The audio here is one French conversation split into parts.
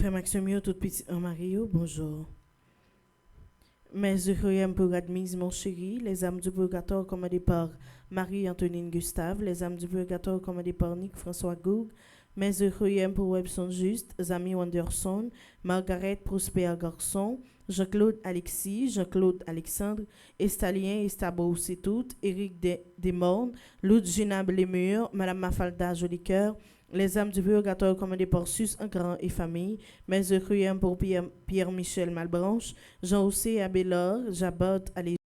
Frère Maximio, tout petit en Mario, bonjour. Mes requiem pour admise, mon chéri, les âmes du purgatoire commandées par Marie-Antonine Gustave, les âmes du purgatoire commandées par Nick François Goug, mes requiem pour Webson Juste, Zami Wanderson, Margaret Prosper Garçon, Jean-Claude Alexis, Jean-Claude Alexandre, Estalien Estabo c'est tout, Éric Desmornes, Ludgina Blémur, Madame Mafalda Jolicoeur, les âmes du purgatoire commandées par Sus en grand et famille, mes requiem pour Pierre-Michel Malbranche, Jean-Houssé Abélard, Jabot Allégé,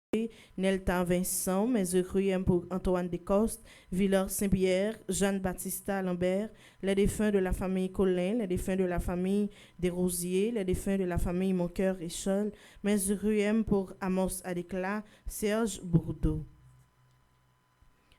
Neltan Vincent, mes requiem pour Antoine Descostes, Villard Saint-Pierre, Jeanne-Baptista Lambert, les défunts de la famille Collin, les défunts de la famille Desrosiers, les défunts de la famille Moncoeur et Scholl, mes requiem pour Amos Adéclat, Serge Bourdeau.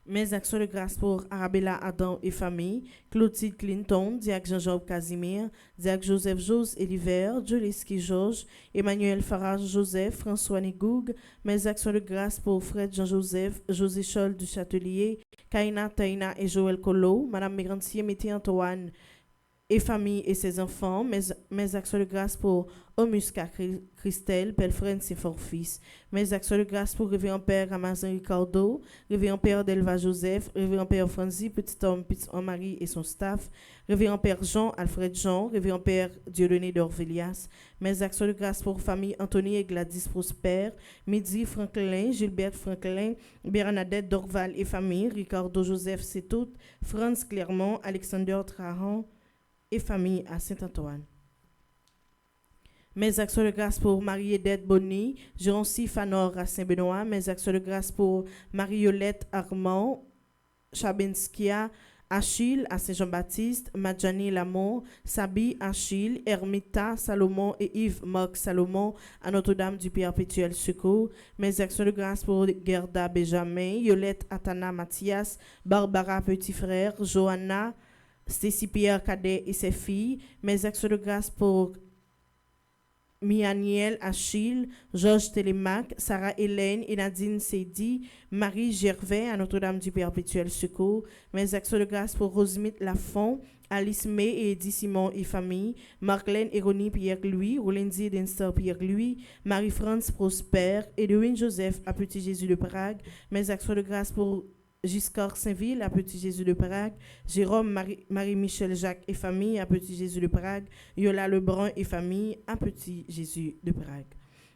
Mes actions de grâce pour Arabella Adam et famille, Clotilde Clinton, Diac Jean-Jacques Casimir, Diac Joseph Jose Eliver, Joleski Georges, Emmanuel Farage Joseph, François Négoug, mes actions de grâce pour Fred Jean-Joseph, José Scholl du Châtelier, Kaina Taina et Joël Collot, Madame Mérantier Mété Antoine et famille et ses enfants, mes actions de grâce pour Omusca Christelle, Pelfren et fort-fils, mes actions de grâce pour Révérend Père Ramazan Ricardo, Révérend Père Delva Joseph, Révérend Père Franzi, petit homme Marie et son staff, Révérend Père Jean, Alfred Jean, Révérend Père Dieudonné d'Orvélias, mes actions de grâce pour famille Anthony et Gladys Prosper, Midi Franklin, Gilbert Franklin, Bernadette Dorval et famille, Ricardo Joseph c'est tout, Franz Clermont, Alexander Trahan, et famille à Saint-Antoine. Mes actions de grâce pour Marie-Edette Bonny, Géroncie Fanor à Saint-Benoît, mes actions de grâce pour Mariolette Armand, Chabenskia, Achille à Saint-Jean-Baptiste, Madjani Lamont, Sabi Achille, Ermita Salomon et Yves Marc Salomon à Notre-Dame du Perpétuel Secours. Mes actions de grâce pour Gerda Benjamin, Yolette Atana Mathias, Barbara Petit Frère, Johanna, Stacy Pierre Cadet et ses filles, mes actions de grâce pour Mianiel Achille, Georges Télémac, Sarah Hélène et Nadine Seydi, Marie Gervais à Notre-Dame du Perpétuel Secours, mes actions de grâce pour Rosemite Lafont, Alice May et Eddie Simon et famille, Marlène Hérony Pierre-Louis, Rolendi Edenstar Pierre-Louis, Marie-France Prosper, Edwin Joseph à Petit Jésus de Prague, mes actions de grâce pour Giscard Saint-Ville à Petit Jésus de Prague, Jérôme Marie-Michel Jacques et famille à Petit Jésus de Prague, Yola Lebrun et famille à Petit Jésus de Prague.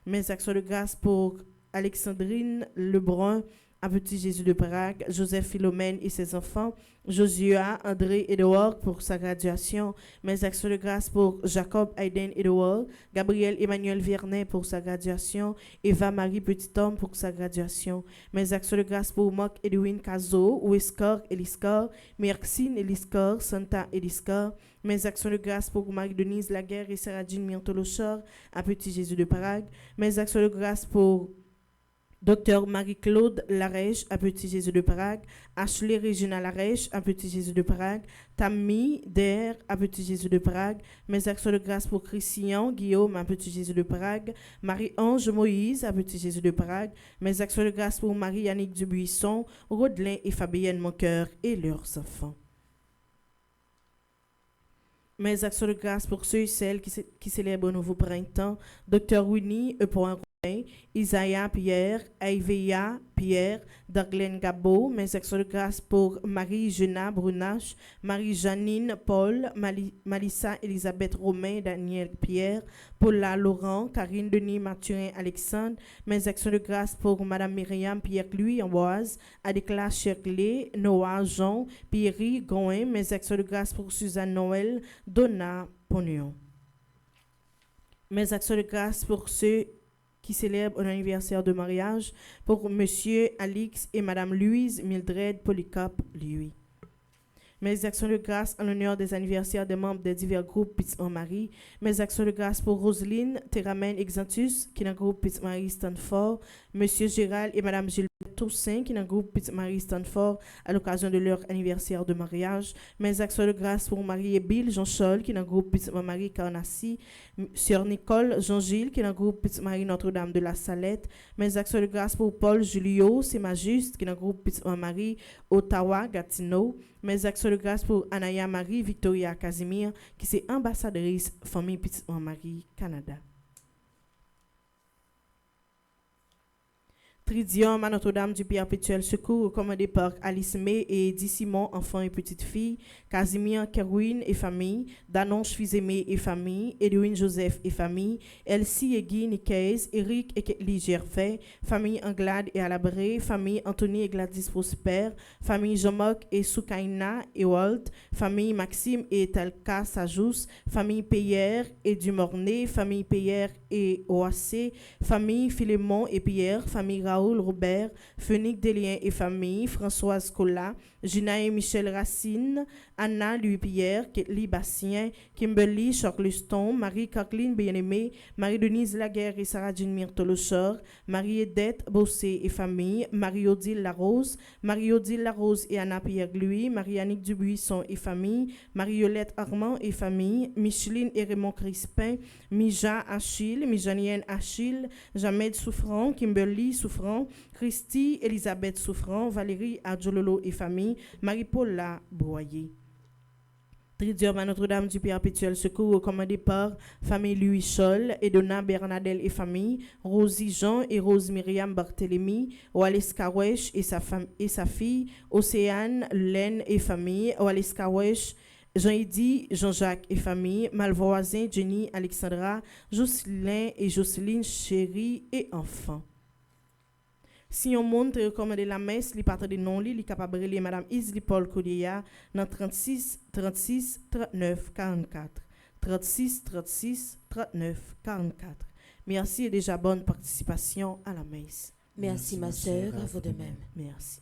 Mes actions de grâce pour Alexandrine Lebrun à Petit Jésus de Prague, Joseph Philomène et ses enfants, Josua André Edouard pour sa graduation, mes actions de grâce pour Jacob Hayden Edouard, Gabriel Emmanuel Viernet pour sa graduation, Eva Marie Petit-Homme pour sa graduation, mes actions de grâce pour Marc Edwin Cazo, Ouescar Eliscar, Merxine Eliscar, Santa Eliscar, mes actions de grâce pour Marie-Denise Laguerre et Saradine Miantolochor à Petit Jésus de Prague, mes actions de grâce pour Docteur Marie-Claude Larèche à Petit Jésus de Prague, Ashley Regina Larèche à Petit Jésus de Prague, Tammy Der à Petit Jésus de Prague, mes actions de grâce pour Christian Guillaume à Petit Jésus de Prague, Marie-Ange Moïse à Petit Jésus de Prague, mes actions de grâce pour Marie-Yannick Dubuisson, Rodelin et Fabienne Moncoeur et leurs enfants. Mes actions de grâce pour ceux et celles qui célèbrent un nouveau printemps, Docteur Winnie E. Isaiah Pierre, Aiveya Pierre, Darlene Gabo, mes actions de grâce pour Marie-Jena Brunache, Marie-Janine Paul, Malissa Elisabeth Romain, Daniel Pierre, Paula Laurent, Karine Denis Mathurin Alexandre, mes actions de grâce pour Madame Myriam Pierre-Louis Amboise, Adécla Cherclé, Noah Jean, Pierry Goin, mes actions de grâce pour Suzanne Noël, Donna Pognon. Mes actions de grâce pour ceux qui célèbre un anniversaire de mariage pour Monsieur Alix et Madame Louise Mildred Polycarpe Louis. Mes actions de grâce en l'honneur des anniversaires des membres des divers groupes Pitts-en-Marie. Mes actions de grâce pour Roselyne Théramène Exantus, qui est dans le groupe Pitts-Marie Stanford. Monsieur Gérald et Madame Gilles Toussaint, qui est dans le groupe Petite Marie Stanford à l'occasion de leur anniversaire de mariage. Mes actions de grâce pour Marie et Bill Jean Chol, qui est dans le groupe Petite Marie Carnassi. Sœur Nicole Jean-Gilles, qui est dans le groupe Petite Marie Notre-Dame de la Salette. Mes actions de grâce pour Paul Julio, c'est Majuste, qui est dans le groupe Petite Marie Ottawa, Gatineau. Mes actions de grâce pour Anaya Marie Victoria Casimir, qui est ambassadrice famille Petite Marie Canada. Tridium à Notre-Dame du Perpétuel Secours, commandé par Alice May et Eddie Simon, enfants et petites filles, Casimir Kerwin et famille, Danonche Fils-Aimé et famille, Edwin Joseph et famille, Elsie et Guy Nicaise, Eric et Ketli Gervais, famille Anglade et Alabré, famille Anthony et Gladys Prosper, famille Jean-Marc et Soukaina et Walt, famille Maxime et Telka Sajous, famille Pierre et Dumornay, famille Pierre et Oacé, famille Philémon et Pierre, famille Raoul Robert, Phoenix Delien et famille, Françoise Cola, Gina et Michel Racine, Anna Louis-Pierre, Ketli Bastien, Kimberly Charleston, Marie-Caroline Bien-Aimée, Marie-Denise Laguerre et Sarah-Jean Myrtolochor, Marie-Edette Bossé et famille, Marie-Odile Larose, Marie-Odile Larose et Anna-Pierre Gluy, Marie-Annick Dubuisson et famille, Marie-Olette Armand et famille, Micheline et Raymond Crispin, Mija Achille, Mijanienne Achille, Jamed Souffrant, Kimberly Souffrant, Christy Elisabeth Souffrant, Valérie Adjololo et famille, Marie-Paula Boyer. Tridium à Notre-Dame du Perpétuel Secours, recommandé par famille Louis Scholl, Edona Bernadette et famille, Rosie Jean et Rose Myriam Barthélemy, Wallace Kawesh et sa fille, Océane Laine et famille, Wallace Kawesh, Jean-Eddy, Jean-Jacques et famille, Malvoisin, Jenny, Alexandra, Jocelyn et Jocelyne, chérie et enfants. Si on monte recommander la messe, li part de non li capable de Madame Isli Paul Kodéa dans 36 36 39 44. 36 36 39 44. Merci et déjà bonne participation à la messe. Merci ma sœur, à vous de même. Merci.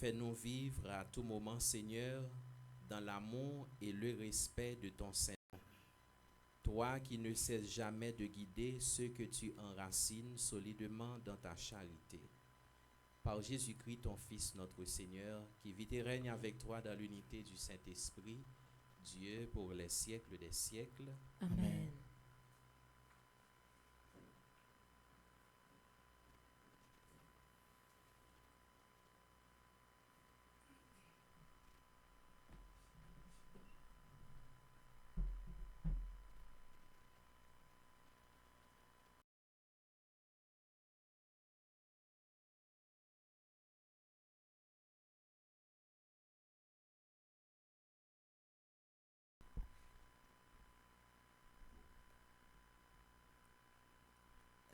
fais-nous vivre à tout moment, Seigneur, dans l'amour et le respect de ton Saint-Nom. Toi qui ne cesses jamais de guider ceux que tu enracines solidement dans ta charité. Par Jésus-Christ, ton Fils, notre Seigneur, qui vit et règne avec toi dans l'unité du Saint-Esprit, Dieu pour les siècles des siècles. Amen.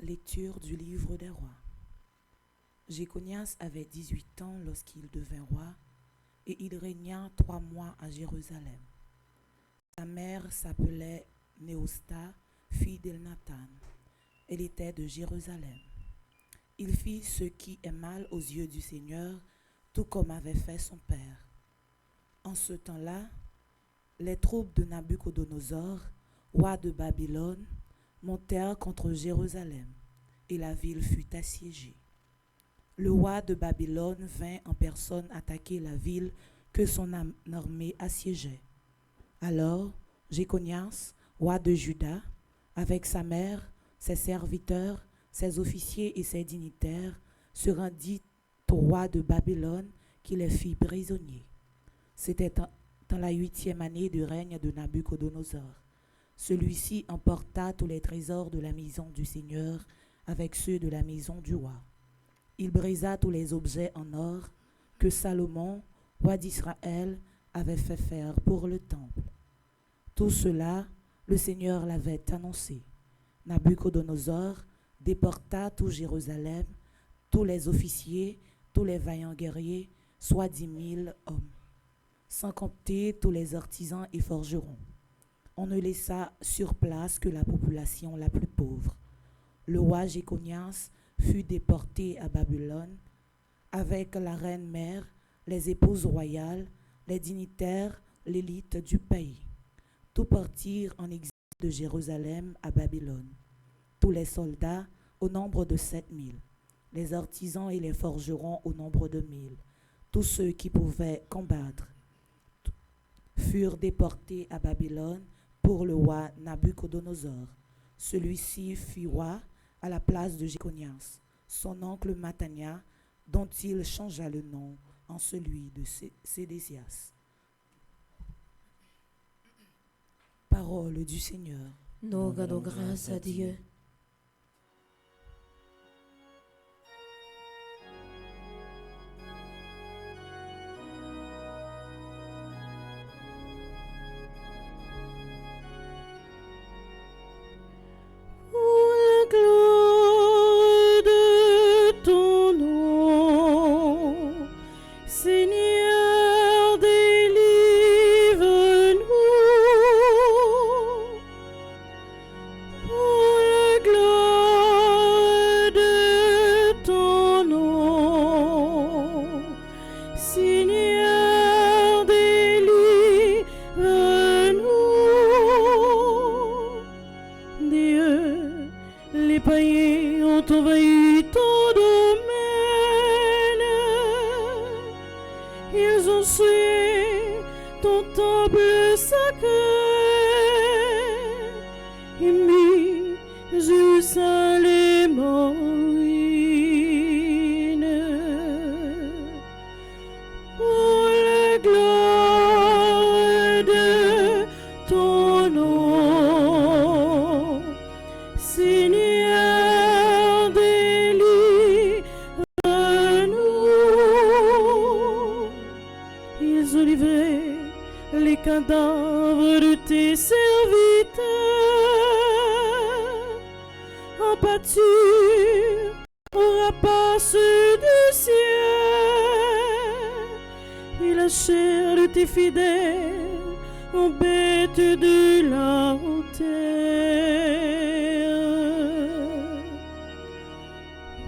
Lecture du livre des rois. Jéconias avait 18 ans lorsqu'il devint roi, et il régna 3 mois à Jérusalem. Sa mère s'appelait Néosta, fille d'Elnathan. Elle était de Jérusalem. Il fit ce qui est mal aux yeux du Seigneur, tout comme avait fait son père. En ce temps-là, les troupes de Nabuchodonosor, roi de Babylone, montèrent contre Jérusalem, et la ville fut assiégée. Le roi de Babylone vint en personne attaquer la ville que son armée assiégeait. Alors, Jéconias, roi de Juda, avec sa mère, ses serviteurs, ses officiers et ses dignitaires, se rendit au roi de Babylone qui les fit prisonniers. C'était dans la 8e année du règne de Nabuchodonosor. Celui-ci emporta tous les trésors de la maison du Seigneur avec ceux de la maison du roi. Il brisa tous les objets en or que Salomon, roi d'Israël, avait fait faire pour le temple. Tout cela, le Seigneur l'avait annoncé. Nabuchodonosor déporta tout Jérusalem, tous les officiers, tous les vaillants guerriers, soit 10 000 hommes, sans compter tous les artisans et forgerons. On ne laissa sur place que la population la plus pauvre. Le roi Jéconias fut déporté à Babylone avec la reine-mère, les épouses royales, les dignitaires, l'élite du pays. Tous partirent en exil de Jérusalem à Babylone. Tous les soldats au nombre de 7 000, les artisans et les forgerons au nombre de 1 000, tous ceux qui pouvaient combattre, furent déportés à Babylone pour le roi Nabuchodonosor. Celui-ci fut roi à la place de Jéconias, son oncle Mathania, dont il changea le nom en celui de Sédécias. Parole du Seigneur. Nous rendons grâce à Dieu.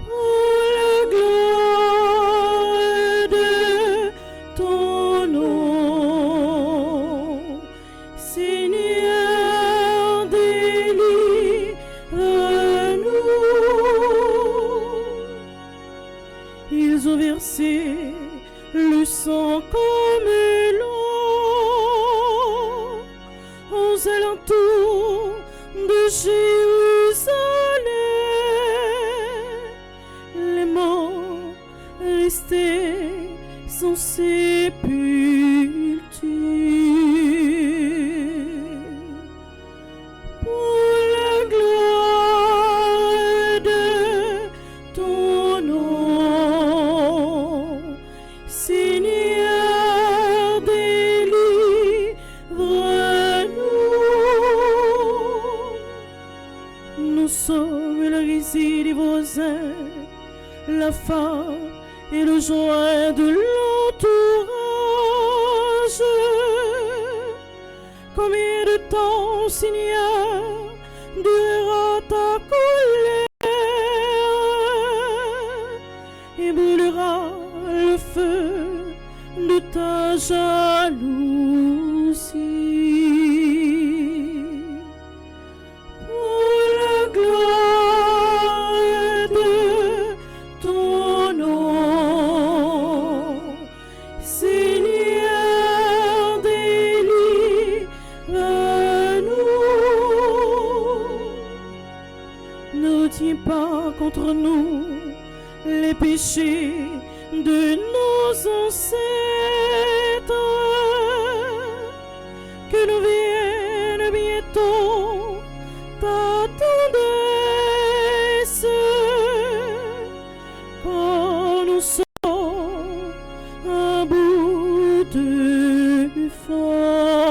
Pour la gloire de verser le sang comme l'eau aux alentours de Jérusalem. Les morts restés sans sépulture. Pour la gloire de ton nom, Seigneur, délivre-nous. Nous sommes le récit des voisins, la femme et le joint de l'entourage. Combien de temps, Seigneur, durera ta colère et brûlera le feu de ta jalousie? Pour la gloire de ton nom, Seigneur, délivre-nous. Ne tiens pas contre nous les péchés de nos ancêtres, que nous vienne bientôt ta tendresse, quand nous sommes à bout de force.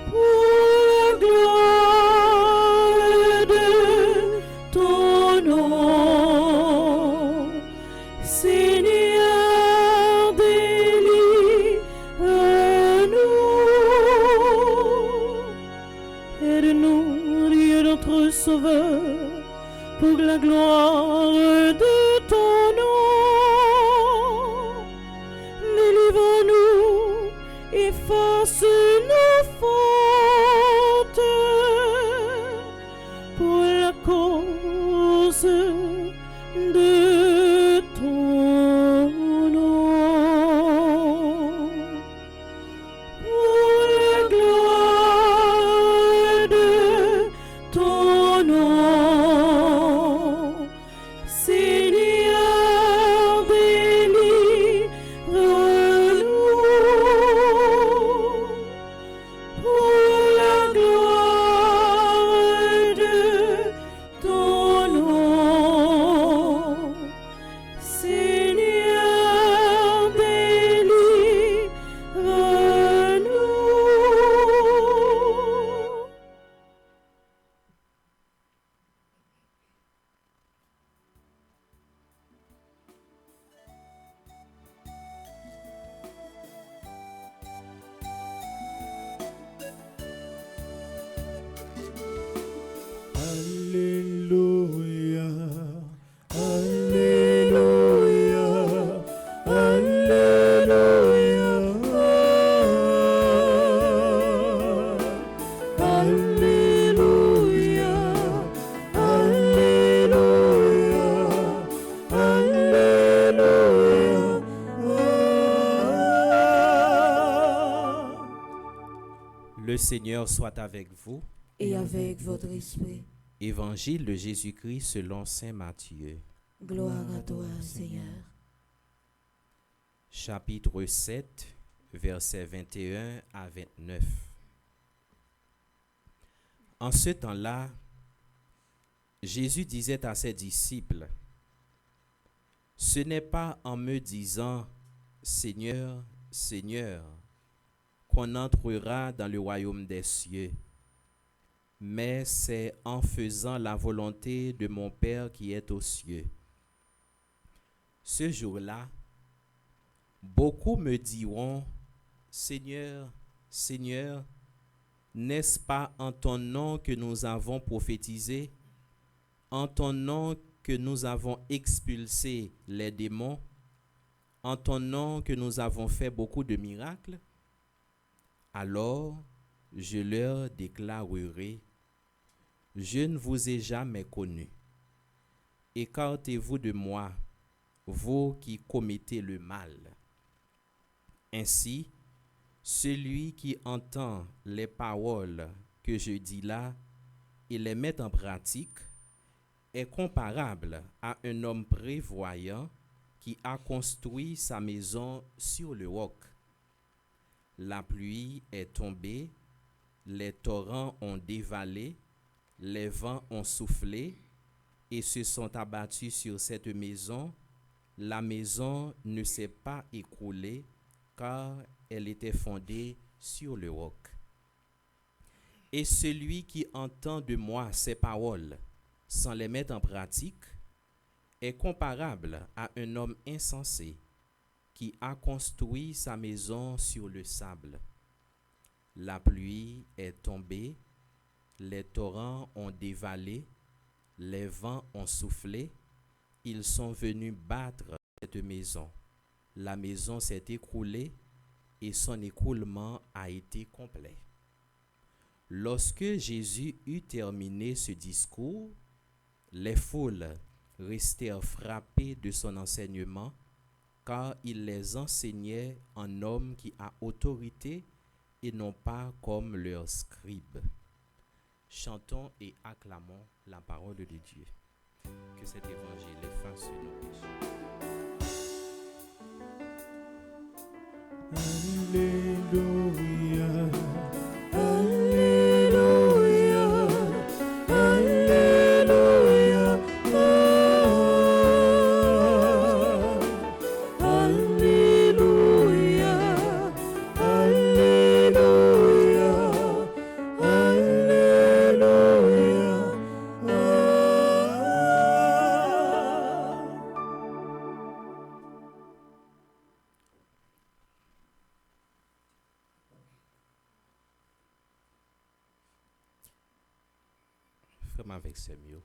Pour la gloire de ton nom, Seigneur, délivre-nous. Aide-nous, Dieu notre Sauveur, pour la gloire de ton nom. Délivre-nous, efface nos fautes, pour la cause de ton nom. Pour la gloire de ton nom, Seigneur, délivre-nous. Pour la gloire de ton nom, Seigneur, délivre-nous. Alléluia, Alléluia, Alléluia, Alléluia, Alléluia. Le Seigneur soit avec vous. Et avec votre esprit. Évangile de Jésus-Christ selon saint Matthieu. Gloire à toi, Seigneur. Chapitre 7, versets 21 à 29. En ce temps-là, Jésus disait à ses disciples, « Ce n'est pas en me disant, Seigneur, Seigneur, qu'on entrera dans le royaume des cieux, mais c'est en faisant la volonté de mon Père qui est aux cieux. » Ce jour-là, beaucoup me diront, « Seigneur, Seigneur, n'est-ce pas en ton nom que nous avons prophétisé, en ton nom que nous avons expulsé les démons, en ton nom que nous avons fait beaucoup de miracles? » Alors, je leur déclarerai, « Je ne vous ai jamais connus. écartez-vous de moi, vous qui commettez le mal. Ainsi, celui qui entend les paroles que je dis là et les met en pratique est comparable à un homme prévoyant qui a construit sa maison sur le roc. La pluie est tombée, les torrents ont dévalé, les vents ont soufflé et se sont abattus sur cette maison. La maison ne s'est pas écroulée car elle était fondée sur le roc. Et celui qui entend de moi ces paroles sans les mettre en pratique est comparable à un homme insensé qui a construit sa maison sur le sable. La pluie est tombée, les torrents ont dévalé, les vents ont soufflé, ils sont venus battre cette maison. La maison s'est écroulée et son écroulement a été complet. Lorsque Jésus eut terminé ce discours, les foules restèrent frappées de son enseignement, car il les enseignait en homme qui a autorité et non pas comme leurs scribes. Chantons et acclamons la parole de Dieu. Que cet évangile efface nos péchés. Alléluia. Alléluia, Alléluia, Alléluia, Alléluia, Frère avec ce mieux.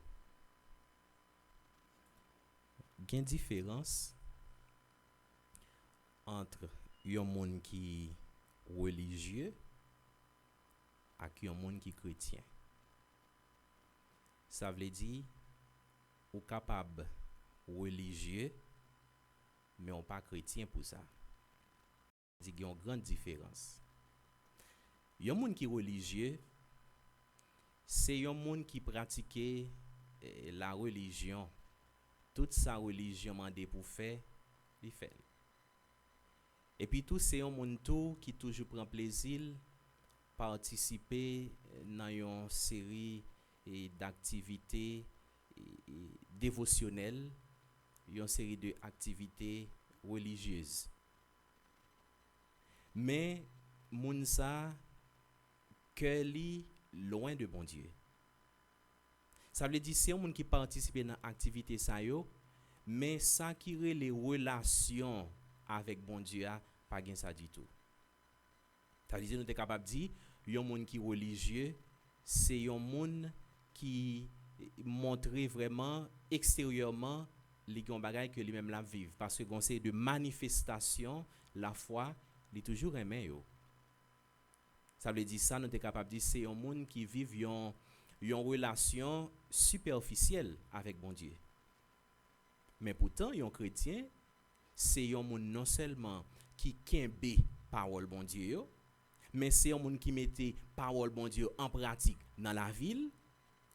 Il y a une différence entre un monde qui est religieux et un monde qui est chrétien. Ça veut dire ou capable religieux mais on pas chrétien pour ça. Il y a une grande différence. Un monde qui est religieux, c'est un monde qui pratique la religion. Toute sa religion mandé pour faire, il fait. Et puis tout c'est un monde qui toujours prend plaisir participer dans une série d'activités dévotionnelles, une série d'activités religieuses. Mais moun sa que li loin de bon Dieu. Ça veut dire c'est un monde qui participe dans activité ça yo, mais ça qui les relations avec bon Dieu pas gain ça du tout. Ça veut dire nous sommes capable de dire un monde qui religieux, c'est un monde qui montre vraiment extérieurement les bagages que lui-même la vivent parce que c'est de manifestation la foi, il est toujours aimé yo. Ça veut dire ça nous sommes capable de dire c'est un monde qui vit une relation superficielle avec bon Dieu. Mais pourtant, un chrétien, c'est un monde non seulement qui kembe parole bon Dieu, mais c'est un monde qui mette parole bon Dieu en pratique dans la ville,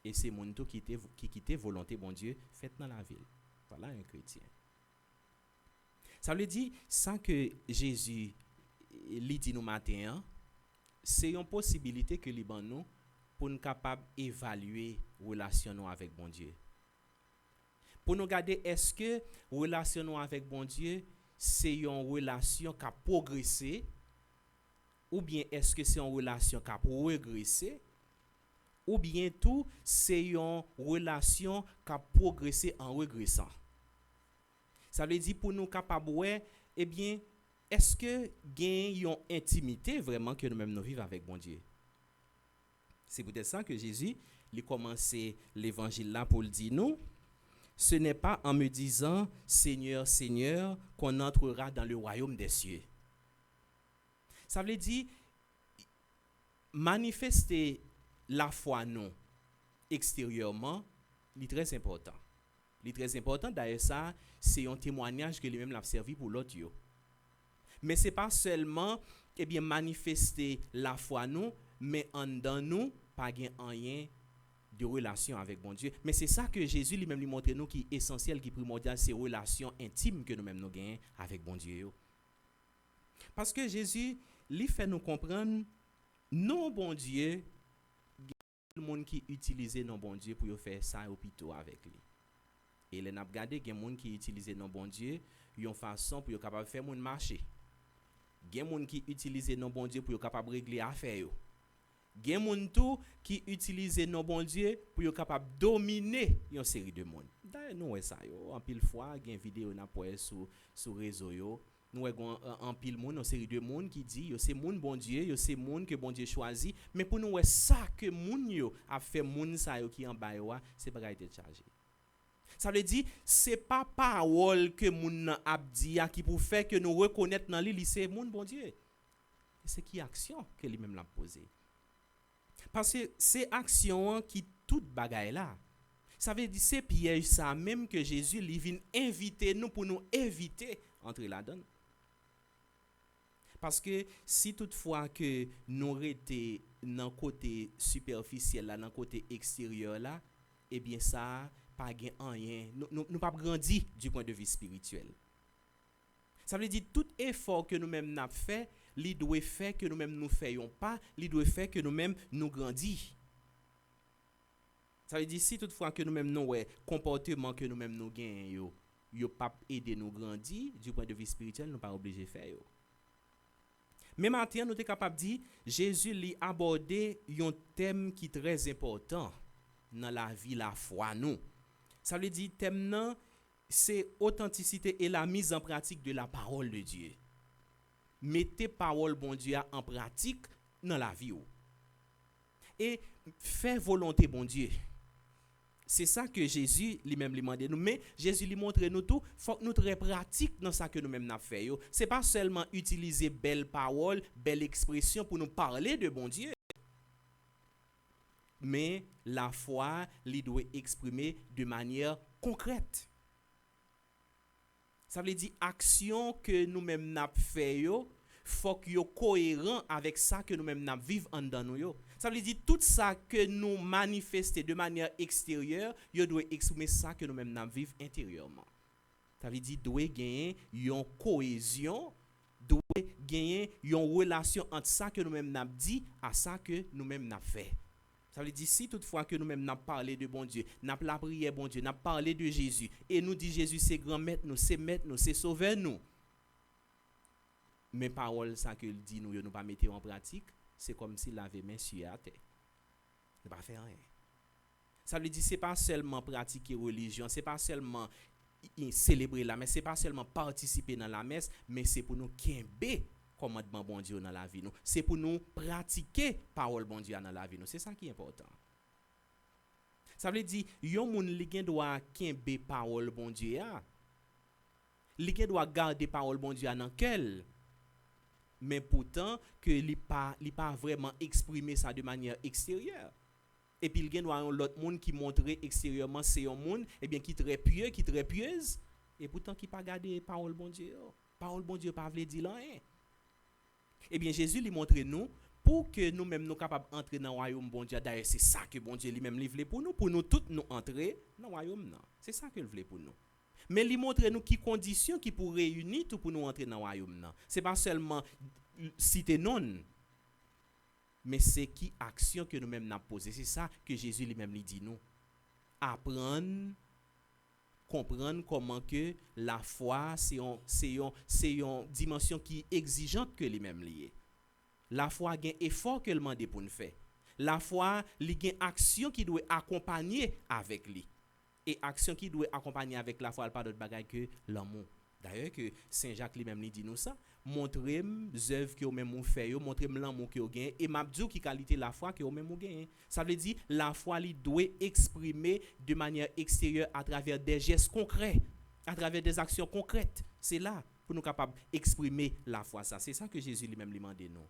et c'est un monde qui quitte volonté bon Dieu faite dans la ville. Voilà un chrétien. Ça veut dire ça que Jésus lui dit nous matin, c'est une possibilité que les nous pour nous capable d'évaluer relation avec bon Dieu. Pour nous regarder est-ce que relation avec bon Dieu c'est une relation qui a progressé ou bien est-ce que c'est une relation qui a régressé ou bien tout c'est une relation qui a progressé en régressant. Ça veut dire pour nous capable eh bien est-ce que gain une intimité vraiment que nous-mêmes nous vivons avec bon Dieu? C'est peut-être ça que Jésus a commencé l'évangile là pour le dire nous. Ce n'est pas en me disant Seigneur, Seigneur qu'on entrera dans le royaume des cieux. Ça veut dire manifester la foi non extérieurement, c'est très important. Il est très important d'ailleurs ça, c'est un témoignage que lui-même l'a servi pour l'autre yo. Mais c'est pas seulement manifester la foi nous, mais en dans nous pas gain rien de relation avec bon Dieu. Mais c'est ça que Jésus lui-même lui montre nous qui est essentiel, qui est primordial, c'est relation intime que nous-mêmes nous gagnons avec bon Dieu yo. Parce que Jésus lui fait nous comprendre non bon Dieu, le monde qui utilise non bon Dieu pour faire ça au plutôt avec lui. Et les n'a regardé il y a monde qui utilise non bon Dieu, une façon pour capable faire monde marcher. Il y a monde qui utilise non bon Dieu pour capable régler affaire yo. Il y a monde tout qui utilise non bon Dieu pour capable dominer une série de monde. D'ailleurs nous ça yo en pile fois il y a une vidéo n'a pas sur réseau yo. Nous avons en pile monde une série de monde qui dit yo c'est monde bon Dieu, yo c'est monde que bon Dieu choisit, mais pour nous ça que monde yo a fait monde ça yo qui en bas yo, c'est pas été chargé. Ça veut dire c'est pas parole que moun a dit qui pour faire que nous reconnaître dans lui c'est monde bon Dieu. C'est qui action que lui même l'a posé. Parce que c'est action qui toute bagaille là. Ça veut dire c'est piège ça même que Jésus lui vient inviter nous pour nous éviter entrer là-dedans. Parce que si toutefois que nous resté dans côté superficiel là, dans côté extérieur là, eh bien ça pas gain rien, nous pas grandi du point de vue spirituel. Ça veut dire tout effort que nous-mêmes n'a fait, li doit faire que nous-mêmes nous faisons pas, li doit faire que nous-mêmes nous grandis. Ça veut dire si toutefois que nous-mêmes nous comportement que nous-mêmes nous gagnons yo pas aider nous grandir du point de vue spirituel, nous pas obligé faire yo. Mais maintenant nous sommes capable de dire Jésus lui abordé un thème qui est très important dans la vie la foi nous. Ça veut dire thème nan c'est authenticité et la mise en pratique de la parole de Dieu. Mettez parole bon Dieu en pratique dans la vie ou. Et faire volonté bon Dieu. C'est ça que Jésus lui-même lui demandé nous, mais Jésus lui montre nous tout, faut que nous très pratique dans ça que nous-mêmes n'a fait yo. C'est pas seulement utiliser belle parole, belle expression pour nous parler de bon Dieu. Mais la foi, lui doit exprimer de manière concrète. Ça veut dire action que nous-mêmes n'a fait yo, faut que yo cohérent avec ça que nous-mêmes n'a vivre en dedans nous yo. Ça veut dire tout ça que nous manifester de manière extérieure, yo doit exprimer ça que nous-mêmes n'a vivre intérieurement. Ça veut dire doit gagner une cohésion, doit gagner une relation entre ça que nous-mêmes n'a dit à ça que nous-mêmes n'a fait. Ça veut dire si toutefois que nous-mêmes n'a parlé de bon Dieu, n'a la prière bon Dieu, n'a parlé de Jésus et nous dit Jésus c'est grand maître nous, c'est sauveur nous. Mais parole ça que il dit nous pas mettre en pratique, c'est comme s'il avait main sur la terre. Ne pas faire rien. Ça veut dire c'est pas seulement pratiquer religion, c'est pas seulement célébrer la messe, c'est pas seulement participer dans la messe, mais c'est pour nous kembe commandement bon Dieu dans la vie nous. C'est pour nous pratiquer parole bon Dieu dans la vie nous. C'est ça qui est important. Ça veut dire yon moun li gen doit kembe parole bon Dieu a. Li gen doit garder parole bon Dieu dans cœur. Mais pourtant que li pas vraiment exprimer ça de manière extérieure. Et puis il y a un autre monde qui montre extérieurement c'est un monde qui très pieux, qui très pieuse et pourtant qui pas garder parole bon Dieu. Parole bon Dieu pas veut dire rien. Jésus lui montre nous pour que nous-mêmes nous capables entrer dans le royaume bon Dieu. D'ailleurs c'est ça que bon Dieu lui-même voulait pour nous tous nous entrer dans le royaume. C'est ça qu'il voulait pour nous. Mais il montre nous qui conditions qui pour réunir tout pour nous entrer dans le royaume. C'est pas seulement citer non, mais c'est qui action que nous-mêmes n'a posé. C'est ça que Jésus lui-même lui dit nous. Apprendre, comprendre comment que la foi c'est une dimension qui est exigeante que lui-même lié. La foi a un effort que le demande pour nous faire. La foi il y a une action qui doit accompagner avec lui. Et action qui doit accompagner avec la foi, elle pas d'autre bagaille que l'amour. D'ailleurs que Saint Jacques lui-même dit nous ça, montrez-moi œuvres que vous même fait, montrez-moi l'amour que vous gagnez et m'a dit qui qualité la foi que vous même gagnez. Ça veut dire la foi elle doit exprimer de manière extérieure à travers des gestes concrets, à travers des actions concrètes. C'est là pour nous capables d'exprimer la foi ça. C'est ça que Jésus lui-même lui demande nous.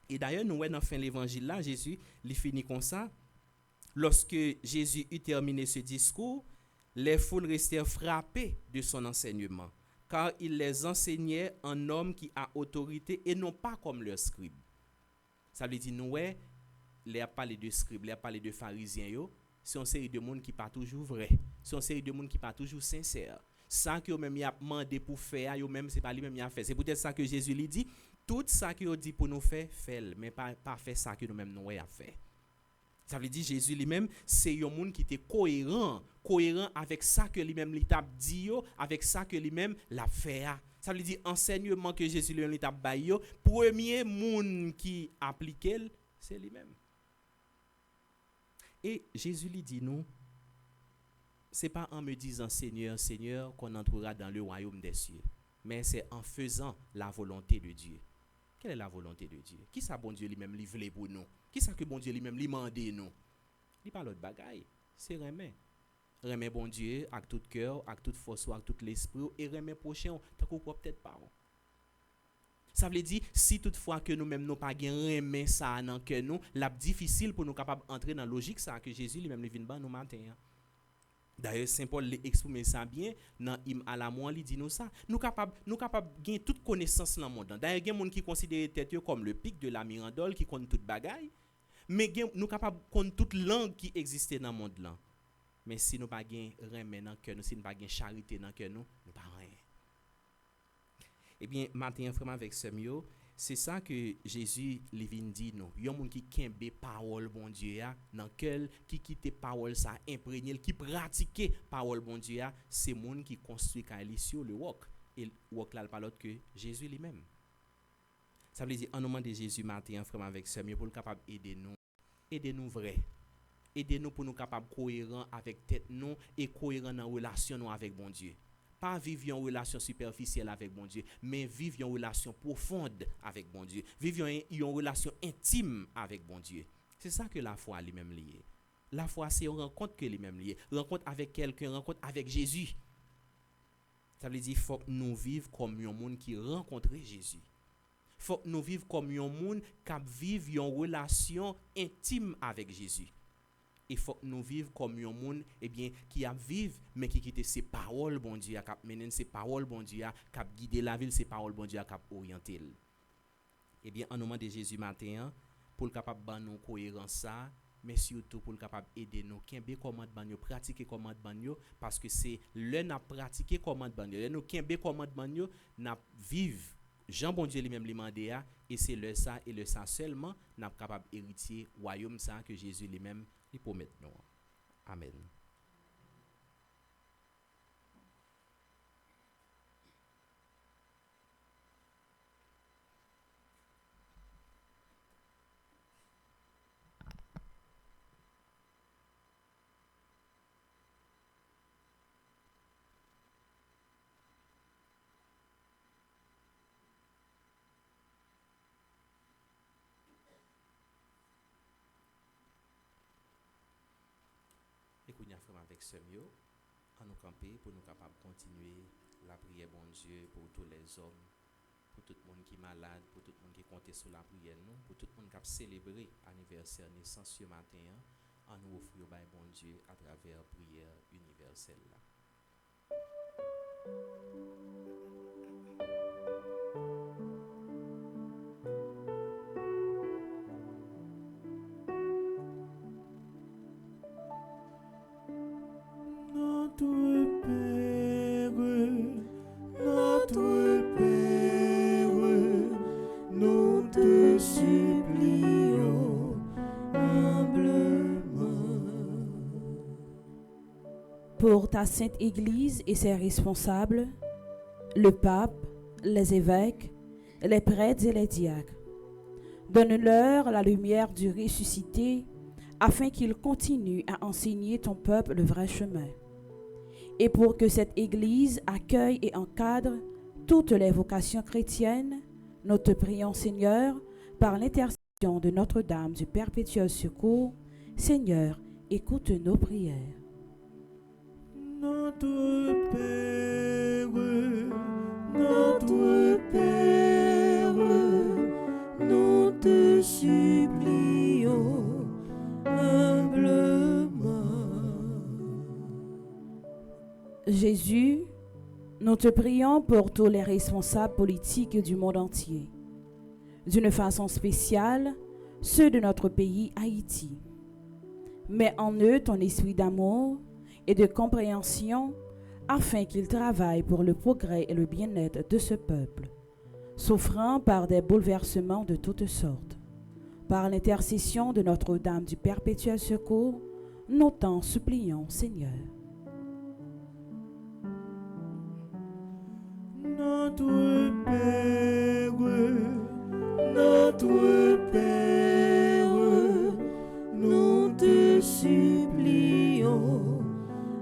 Et d'ailleurs nous dans fin l'évangile là, Jésus il finit comme ça. Lorsque Jésus eut terminé ce discours, Les foules restèrent frappées de son enseignement, car il les enseignait en homme qui a autorité et non pas comme leurs scribes. Ça veut dire, nous, ouais, les a parlé de scribes, les a parlé de pharisiens, c'est une série de monde qui pas toujours vrai. C'est une série de monde qui pas toujours sincère. Ça que même y a demandé pour faire, yo même c'est pas lui même y a fait. C'est peut-être ça que Jésus lui dit, tout ça que yo dit pour nous faire, fait, mais pas faire ça que nous même nous a fait. Ça veut dire Jésus lui-même, c'est un monde qui était cohérent avec ça que lui-même lui t'a dit, avec ça que lui-même l'a fait. Ça veut dire enseignement que Jésus lui t'a baillé, premier monde qui appliquait, c'est lui-même. Et Jésus lui dit nous, c'est pas en me disant Seigneur, Seigneur qu'on entrera dans le royaume des cieux, mais c'est en faisant la volonté de Dieu. Quelle est la volonté de Dieu? Qui ça bon Dieu lui-même lui voulait pour nous? Qui ça que bon Dieu lui-même lui mandé nous? Il pas l'autre bagaille, c'est remet. Remet bon Dieu avec tout cœur, avec toute force, avec tout l'esprit et remet prochain tant qu'on peut-être pas. Ça veut dire si toutefois que nous-mêmes nous pas remet ça dans cœur nous, la difficile pour nous capable entrer dans logique ça que Jésus lui-même lui vient nous matin. D'ailleurs, Saint Paul l'exprime ça bien dans Hymne à l'amour, il dit nous ça. Nous capable gagner toute connaissance dans le monde. D'ailleurs, il y a des gens qui considèrent tête comme le pic de la mirandole qui connaît toute bagaille, mais nous capable connaître toute langue qui existait dans le monde là. Mais si nous pas gain remè dans cœur nous, si nous pas gain charité dans cœur nous pas rien. Eh bien, matin vraiment avec ce mio, c'est ça que Jésus lui vient dit nous. Il y a des gens qui kembe parole bon Dieu dans cœur, qui quitte parole ça imprégné, qui pratique parole bon Dieu, c'est monde qui construit quand sur le roc et le roc là pas l'autre que Jésus lui-même. Ça veut dire en nom de Jésus matin vraiment avec ce mio pour le capable aider nous vrai. Aidez-nous pour nous capables cohérents avec tête nous et cohérents dans relation nous avec bon Dieu. Pas vivre une relation superficielle avec bon Dieu, mais vivre une relation profonde avec bon Dieu. Vivre une relation intime avec bon Dieu. C'est ça que la foi lui-même liée. La foi, c'est une rencontre que lui-même liée. Rencontre avec quelqu'un, rencontre avec Jésus. Ça veut dire qu'il faut que nous vivions comme un monde qui rencontre Jésus. Il faut que nous vivions comme un monde qui vit une relation intime avec Jésus. Il faut que nous vivions comme un monde qui a vivre mais qui quitte ses paroles bon Dieu qui mener ses paroles bon Dieu qui guider la ville ses paroles bon Dieu qui orienter. Eh bien en nom de Jésus matin pour le capable ban nous cohérence ça mais surtout pour le capable aider nous kembe commandement yo pratiquer commandement yo parce que c'est le n'a pratiquer commandement yo nous kembe commandement yo n'a vivre Jean bon Dieu lui-même lui mandé et c'est le ça et le ça seulement n'a capable héritier royaume ça que Jésus lui-même il promet nous. Amen. Et qu'on y a fait avec ce mieux, à nous camper pour nous capables de continuer la prière, bon Dieu, pour tous les hommes, pour tout le monde qui est malade, pour tout le monde qui compte sur la prière, nous, pour tout le monde qui a célébré l'anniversaire naissance ce matin, en nous offrir bon Dieu à travers la prière universelle. Notre Père, nous te supplions humblement. Pour ta sainte Église et ses responsables, le pape, les évêques, les prêtres et les diacres, donne-leur la lumière du ressuscité afin qu'ils continuent à enseigner ton peuple le vrai chemin. Et pour que cette Église accueille et encadre toutes les vocations chrétiennes, nous te prions, Seigneur, par l'intercession de Notre-Dame du Perpétuel Secours, Seigneur, écoute nos prières. Notre Père, nous te supplions humblement. Jésus, nous te prions pour tous les responsables politiques du monde entier, d'une façon spéciale, ceux de notre pays Haïti. Mets en eux ton esprit d'amour et de compréhension afin qu'ils travaillent pour le progrès et le bien-être de ce peuple, souffrant par des bouleversements de toutes sortes. Par l'intercession de Notre-Dame du Perpétuel Secours, nous t'en supplions, Seigneur. Notre Père, nous te supplions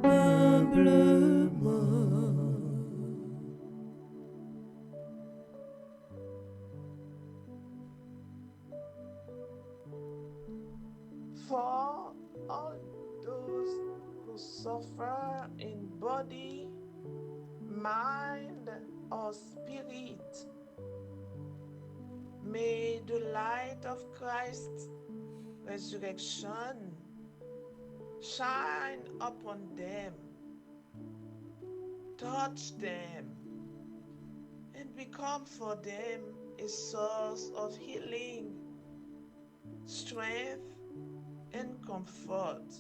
humblement. For all those who suffer in body, mind, or spirit, may the light of Christ's resurrection shine upon them, touch them, and become for them a source of healing, strength, and comfort.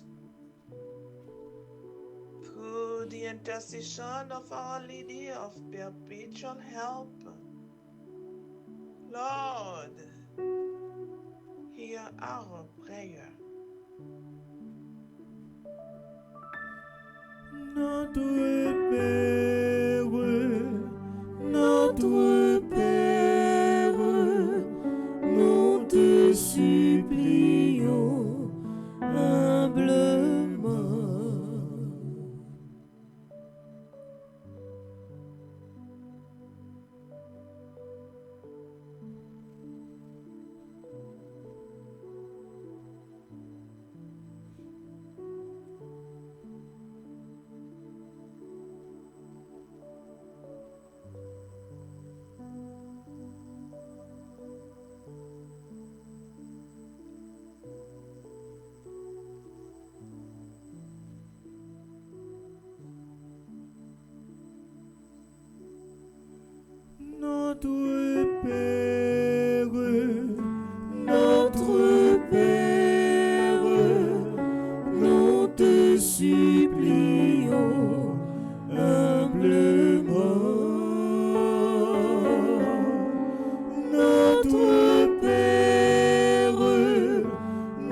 Through the intercession of Our Lady of Perpetual Help, Lord, hear our prayer. Notre Père, nous te supplions humblement. Notre Père, nous te supplions humblement.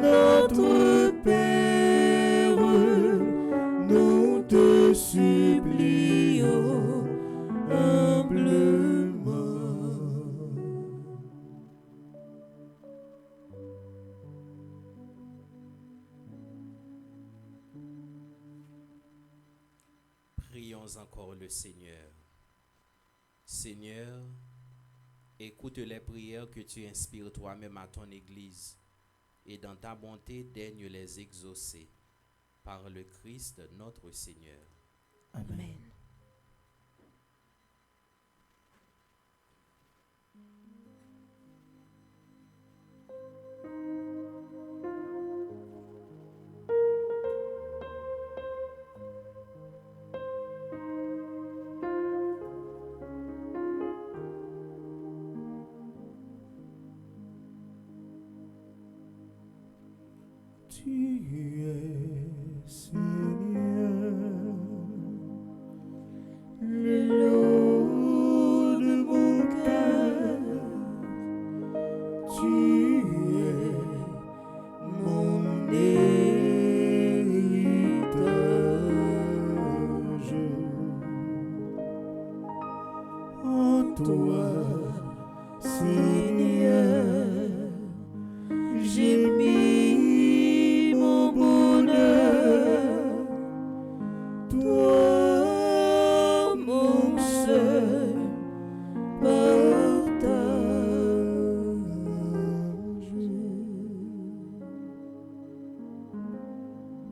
Notre Père, nous te supplions humblement. Prions encore le Seigneur. Seigneur, écoute les prières que tu inspires toi-même à ton Église et dans ta bonté daigne les exaucer. Par le Christ notre Seigneur. Amen. Tu es Seigneur, le lot de mon cœur. Tu es mon héritage. En toi, Seigneur, j'ai mis mon bonheur. Toi, mon seul partage.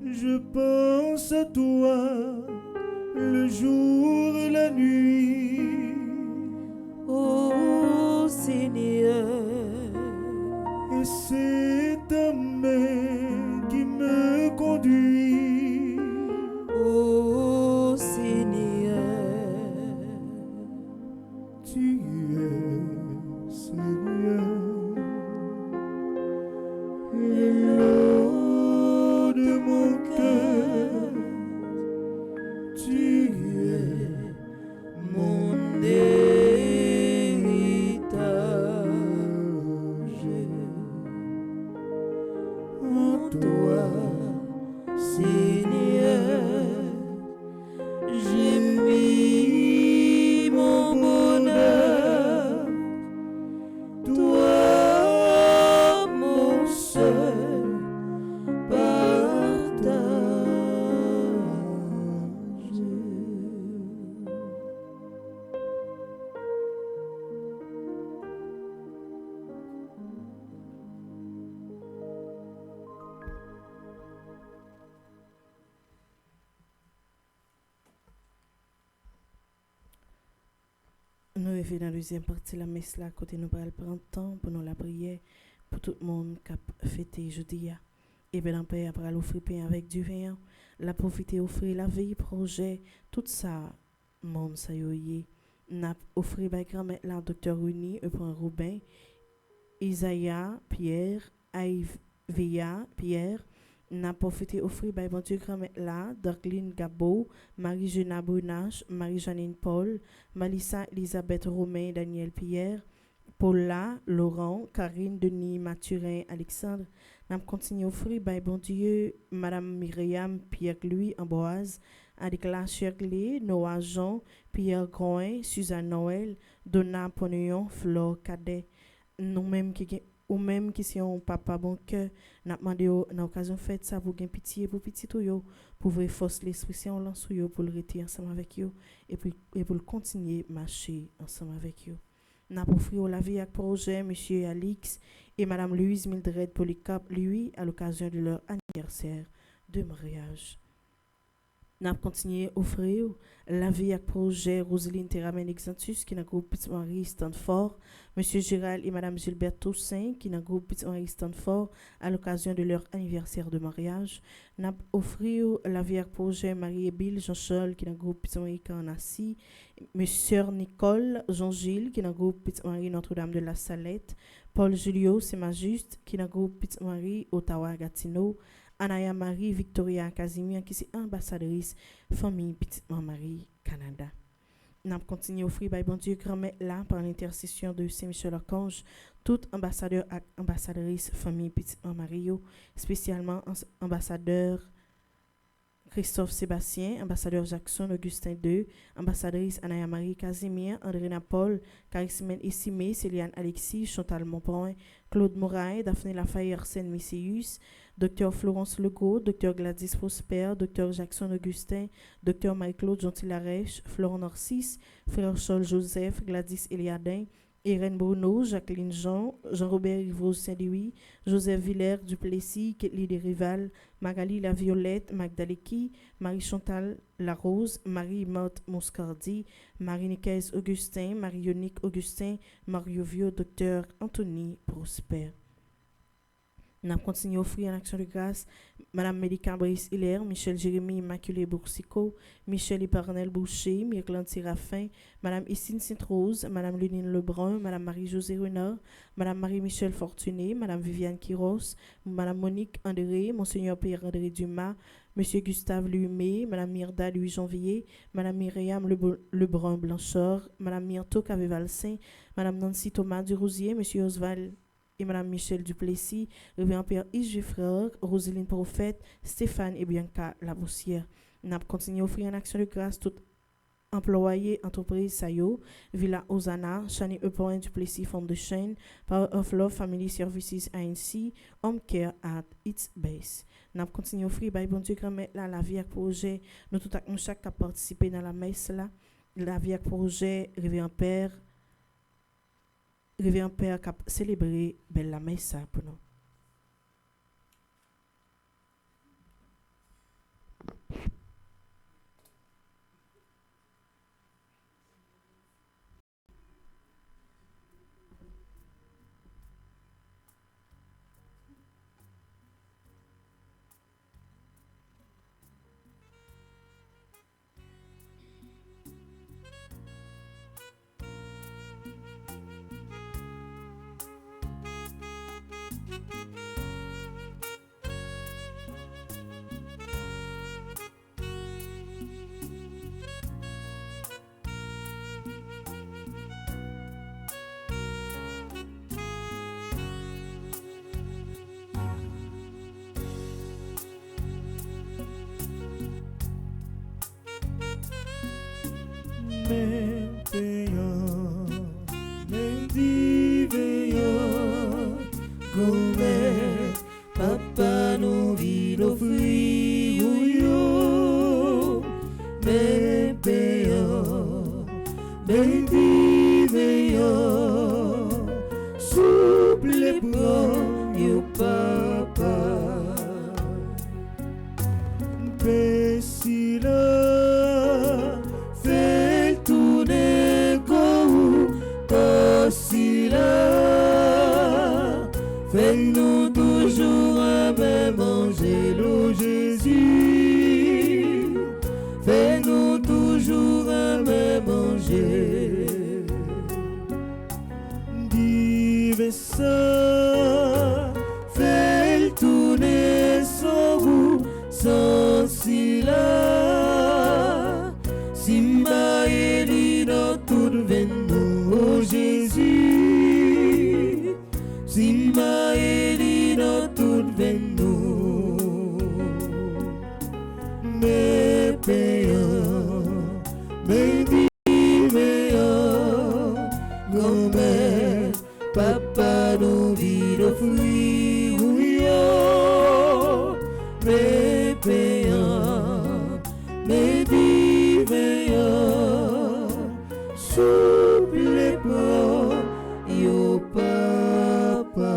Je pense à toi le jour et la nuit. Ô Seigneur, Et c'est ta main qui me conduit. ô Seigneur, Nous arrivons dans la deuxième partie de la messe là, côté nous prenons le temps pour nous la prière pour tout le monde qui a fêté jeudi. Et bien, Père, après l'offrir pain avec du vin, la profiter offrir la vie, projet, tout ça, monde ça y est. N'a offert par grand-mère là, docteur Uni, Eupron Robin, Isaiah, Pierre, Aïvia, Pierre. N'a profité offrir par bon Dieu grand-mère là, Dorline Gabo, Marie-Jeanne Brunache, Marie-Janine Paul, Malissa Elisabeth Romain, Daniel Pierre, Paula, Laurent, Karine, Denis, Mathurin, Alexandre. N'a continué à offrir par bon Dieu Madame Myriam, Pierre-Louis, Amboise, Adikla Cherglé, Noah Jean, Pierre Groin, Suzanne Noël, Donna Ponéon, Flore Cadet. Nous-mêmes qui ou même qui sont papa bon cœur, n'a demandé dans l'occasion fête ça pour gain pitié pour petit tout yo, pour vrai force l'esprit si on lance yo pour le rester ensemble avec yo et pour le continuer marcher ensemble avec yo. N'a offert la vie avec projet monsieur Alix et madame Louise Mildred Polycarpe lui à l'occasion de leur anniversaire de mariage. N'a continué à offrir la vie avec projet Roselyne Terramen Exantus qui n'a groupe Petit Marie Stanford, monsieur Gérald et madame Gilbert Toussaint qui n'a groupe Petit Marie Stanford à l'occasion de leur anniversaire de mariage. N'a offrir la vie avec projet Marie et Bill Jean-Charles qui n'a groupe Petit Marie Carnassi, monsieur Nicole Jean-Gilles qui n'a groupe Petit Marie Notre-Dame de la Salette, Paul Julio c'est Majuste qui n'a groupe Petit Marie Ottawa Gatineau, Anaya Marie Victoria Casimir qui est ambassadrice famille Petite Marie Canada. N'a continué à offrir par bon Dieu grand-mère là par l'intercession de Saint-Michel Archange tout ambassadeur et ambassadrice famille Petite Marie, spécialement ambassadeur Christophe Sébastien, ambassadeur Jackson Augustin II, ambassadrice Anaya Marie Casimir, Andréna Paul, Carismène Essimé, Céliane Alexis, Chantal Monpoint, Claude Moraes, Daphné Lafayette, Arsène Messius, Dr Florence Legault, Dr Gladys Prosper, Dr Jackson Augustin, Dr Marie-Claude Gentil-Larèche, Florent Narcisse, Frère Charles Joseph, Gladys Eliadin, Irène Bruno, Jacqueline Jean, Jean-Robert Rivaux Saint-Louis, Joseph Villers Duplessis, Ketli Desrival, Magali La Violette, Magdaleki, Marie-Chantal Larose, Marie-Marthe Moscardi, Marie-Nicaise Augustin, Marie-Yonique Augustin, Mario Vio, Dr Anthony Prosper. Nous avons continué à offrir en action de grâce Mme Mélika Brice Hilaire, Michel Jérémy Immaculé Boursicot, Michel Éparnel Boucher, Myrglande Séraphin, Mme Essine Sainte-Rose, Mme Lénine Lebrun, Mme Marie-Josée Renard, Mme Marie-Michel Fortuné, Mme Viviane Quiros, Mme Monique André, Monseigneur Pierre-André Dumas, M. Gustave Lumé, Mme Myrda Louis Janvier, Mme Myriam Lebrun Blanchard, Mme Myrto Cavé-Valsin, Mme Nancy Thomas Durosier, M. Oswald et Mme Michel Duplessis, Révérend Père Yves Geffreur, Roseline Prophète, Stéphane et Bianca Laboussière. Nous avons continué à offrir en action de grâce tout employé entreprise Sayo, Villa Osana, Chani Epoin Duplessis Foundation, Power of Love Family Services ANC, Home Care at its base. Nous avons continué à offrir by bon Dieu grand-mère la vie avec projet, nous tout à nous chaque qui a participé dans la messe là, la vie avec projet, Révérend Père qui a célébré la messe pour nous. Papa nous vit l'offrir yo, mais payant, mais divin, souple les bras yo papa, Pessila fait tourner comme sila Simba eli dans toute veine oh Jésus Simba eli dans toute veine mes payants mes vivants grand-mère papa nous vit d'offrir mes payants mes vivants souple les bras yo papa.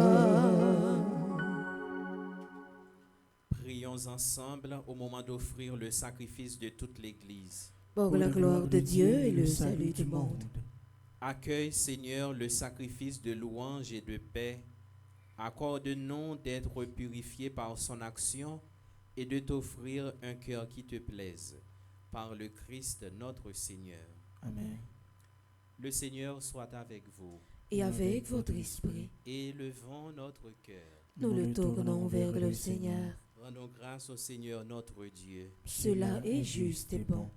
Prions ensemble au moment d'offrir le sacrifice de toute l'Église. Pour la gloire de Dieu et le salut du monde. Accueille, Seigneur, le sacrifice de louange et de paix. Accorde-nous d'être purifiés par son action et de t'offrir un cœur qui te plaise. Par le Christ notre Seigneur. Amen. Le Seigneur soit avec vous. Et avec votre esprit, Élevons notre cœur. nous le tournons vers le Seigneur. Rendons grâce au Seigneur notre Dieu. Cela est juste et bon.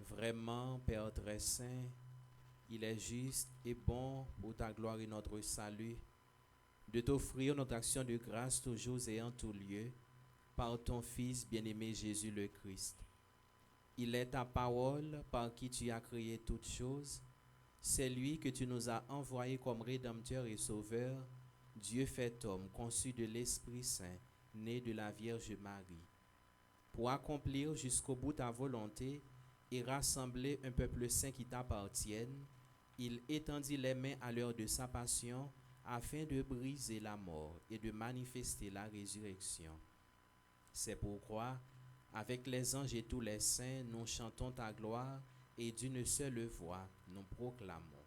Vraiment, Père très saint, il est juste et bon pour ta gloire et notre salut de t'offrir notre action de grâce toujours et en tout lieu par ton Fils bien-aimé Jésus le Christ. Il est ta parole par qui tu as créé toutes choses. C'est lui que tu nous as envoyé comme Rédempteur et Sauveur, Dieu fait homme, conçu de l'Esprit Saint, né de la Vierge Marie, pour accomplir jusqu'au bout ta volonté et rassembler un peuple saint qui t'appartienne. Il étendit les mains à l'heure de sa passion afin de briser la mort et de manifester la résurrection. C'est pourquoi, avec les anges et tous les saints, nous chantons ta gloire et d'une seule voix, nous proclamons.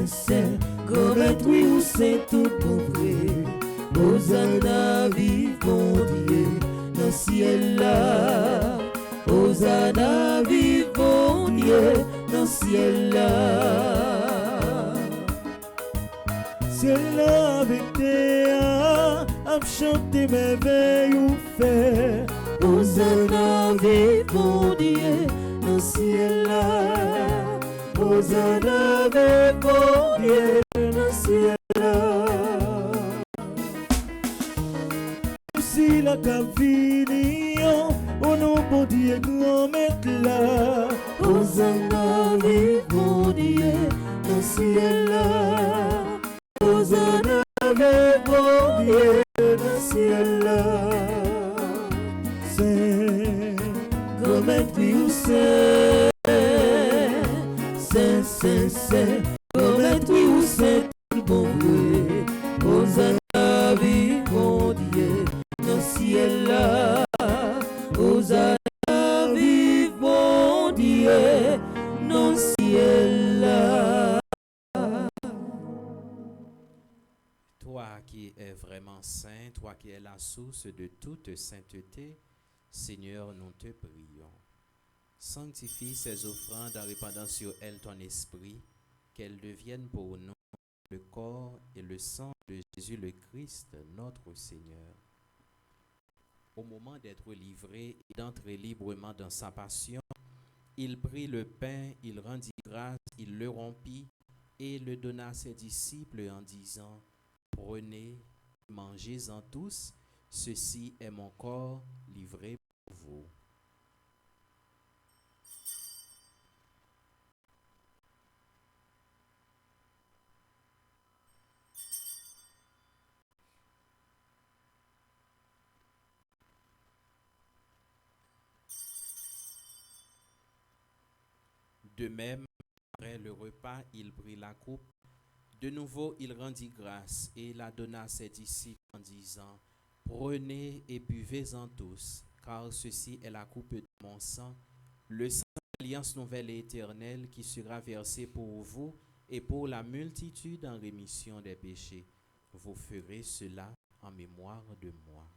C'est comme être oui ou c'est tout compris. Hosanna vivons Dieu dans le ciel là. Hosanna vivons Dieu dans le ciel là. Ciel là avec Théa, à chanter merveilles ou faire. Hosanna vivons Dieu dans le ciel là. Hosanna vivons Dieu dans le ciel là. Si la cavignon, au nom bon Dieu grand maître là. Hosanna vivons Dieu dans le ciel là. Hosanna vivons Dieu dans le ciel là. C'est comme être oui ou c'est comme être oui ou c'est tout bon vrai. Hosanna vivons Dieu dans le ciel là. Hosanna vivons Dieu dans le ciel là. Toi qui es vraiment saint, toi qui es la source de toute sainteté, Seigneur, nous te prions. Sanctifie ces offrandes en répandant sur elles ton esprit, qu'elles deviennent pour nous le corps et le sang de Jésus le Christ, notre Seigneur. Au moment d'être livré et d'entrer librement dans sa passion, il prit le pain, il rendit grâce, il le rompit et le donna à ses disciples en disant: Prenez, mangez-en tous, ceci est mon corps livré pour vous. De même, après le repas, il prit la coupe. De nouveau, il rendit grâce et la donna à ses disciples en disant: Prenez et buvez-en tous, car ceci est la coupe de mon sang, le sang de alliance nouvelle et éternelle qui sera versée pour vous et pour la multitude en rémission des péchés. Vous ferez cela en mémoire de moi.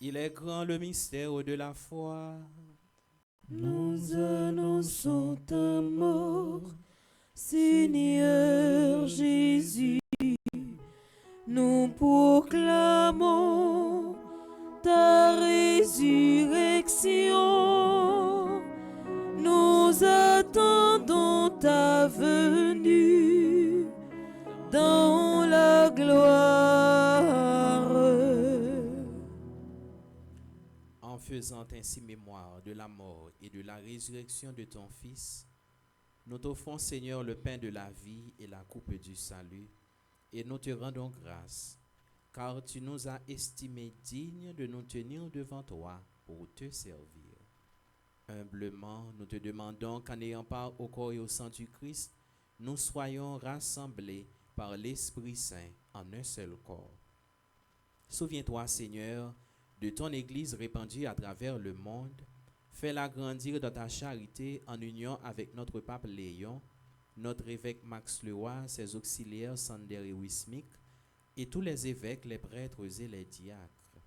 Il est grand le mystère de la foi. Nous annonçons ta mort, Seigneur Jésus. Nous proclamons ta résurrection. Nous attendons ta venue dans la gloire. En faisant ainsi mémoire de la mort et de la résurrection de ton Fils, nous t'offrons, Seigneur, le pain de la vie et la coupe du salut, et nous te rendons grâce, car tu nous as estimés dignes de nous tenir devant toi pour te servir. Humblement, nous te demandons qu'en ayant part au corps et au sang du Christ, nous soyons rassemblés par l'Esprit Saint en un seul corps. Souviens-toi, Seigneur, de ton Église répandue à travers le monde. Fais-la grandir dans ta charité en union avec notre pape Léon, notre évêque Max Leroy, ses auxiliaires Sander et Wismik, et tous les évêques, les prêtres et les diacres.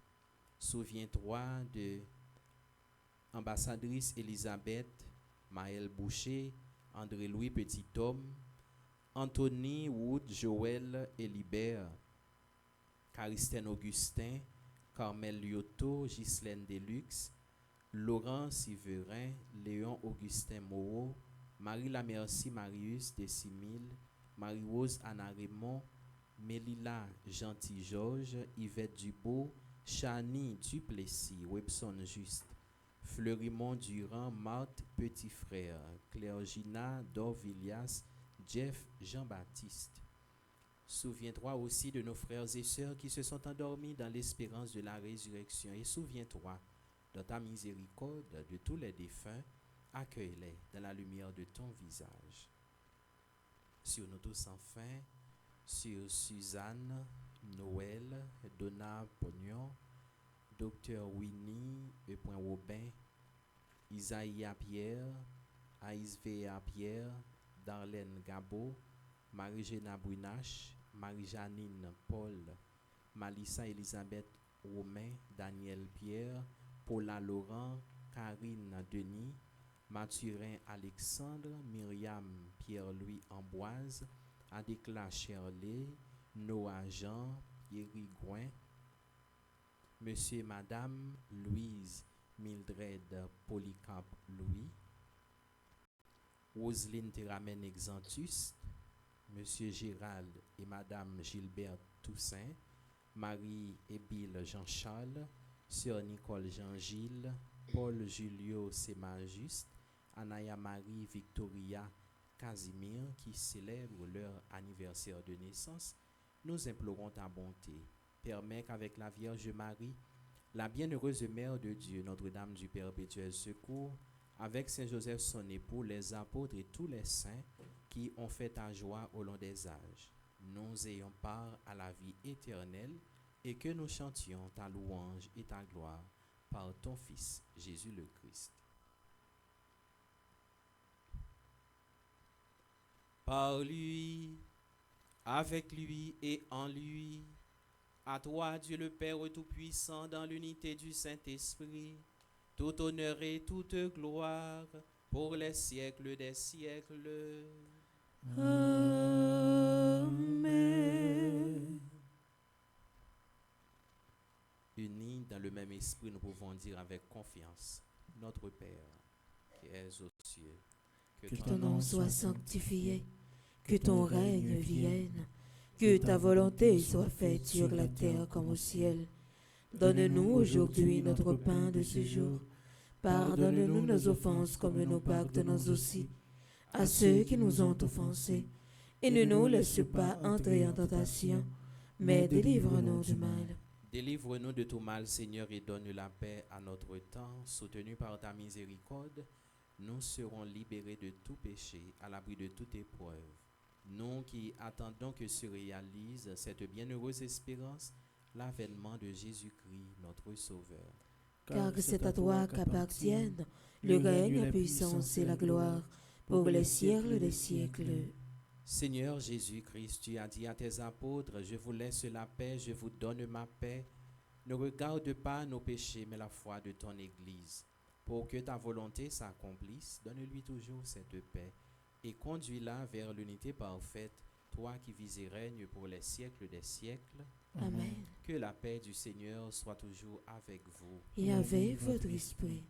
Souviens-toi de ambassadrice Elisabeth, Maëlle Boucher, André-Louis Petit-Homme, Anthony Wood, Joël Elibert, Caristène Augustin, Carmel Lyoto, Ghislaine Deluxe, Laurent Siverin, Léon Augustin Moreau, Marie Lamercie Marius Décimile, Marie-Rose Anna Raymond, Mélila Gentil-Georges, Yvette Dubois, Chani Duplessis, Webson Juste, Fleurimont Durand, Marthe Petit Frère, Claire Gina, Dorvilias, Jeff Jean-Baptiste. Souviens-toi aussi de nos frères et sœurs qui se sont endormis dans l'espérance de la résurrection. Et souviens-toi, dans ta miséricorde, de tous les défunts, accueille-les dans la lumière de ton visage. Sur nous tous enfin, sur Suzanne, Noël, Donna Pognon, Docteur Winnie, E. Robin, Isaïa Pierre, Aïsvéa Pierre, Darlene Gabo, Marie-Géna Brunache, Marie-Janine Paul, Malissa Elisabeth Romain, Daniel Pierre, Paula Laurent, Karine Denis, Mathurin Alexandre, Myriam Pierre-Louis Amboise, Adécla Cherlet, Noah Jean, Thierry Gouin, Monsieur et Madame Louise Mildred Polycarpe Louis, Roselyne Théramène Exantus, Monsieur Gérald et Madame Gilberte Toussaint, Marie-Ébile Jean-Charles, Sœur Nicole Jean-Gilles, Paul Julio Sémajuste, Anaya Marie Victoria Casimir, qui célèbrent leur anniversaire de naissance. Nous implorons ta bonté. Permets qu'avec la Vierge Marie, la bienheureuse Mère de Dieu, Notre-Dame du Perpétuel Secours, avec Saint Joseph son époux, les apôtres et tous les saints qui ont fait ta joie au long des âges, nous ayons part à la vie éternelle et que nous chantions ta louange et ta gloire par ton Fils, Jésus le Christ. Par lui, avec lui et en lui, à toi, Dieu le Père Tout-Puissant, dans l'unité du Saint-Esprit, tout honneur et toute gloire pour les siècles des siècles. Amen. Unis dans le même esprit, nous pouvons dire avec confiance, Notre Père, qui es aux cieux, Que ton nom soit sanctifié, que ton règne vienne, que ta volonté soit faite sur la terre comme au ciel. Donne-nous aujourd'hui notre pain de ce jour. Pardonne-nous nos offenses comme nous pardonnons aussi à ceux qui nous ont offensés. Et ne nous laisse pas entrer en tentation, mais délivre-nous du mal. Délivre-nous de tout mal, Seigneur, et donne la paix à notre temps. Soutenu par ta miséricorde, nous serons libérés de tout péché, à l'abri de toute épreuve. Nous qui attendons que se réalise cette bienheureuse espérance, l'avènement de Jésus-Christ, notre Sauveur. Car c'est à toi qu'appartiennent le règne, la puissance et la gloire, pour les siècles des siècles. Seigneur Jésus-Christ, tu as dit à tes apôtres, je vous laisse la paix, je vous donne ma paix. Ne regarde pas nos péchés, mais la foi de ton Église. Pour que ta volonté s'accomplisse, donne-lui toujours cette paix et conduis-la vers l'unité parfaite, toi qui vis et règnes pour les siècles des siècles. Amen. Que la paix du Seigneur soit toujours avec vous. Et avec votre esprit.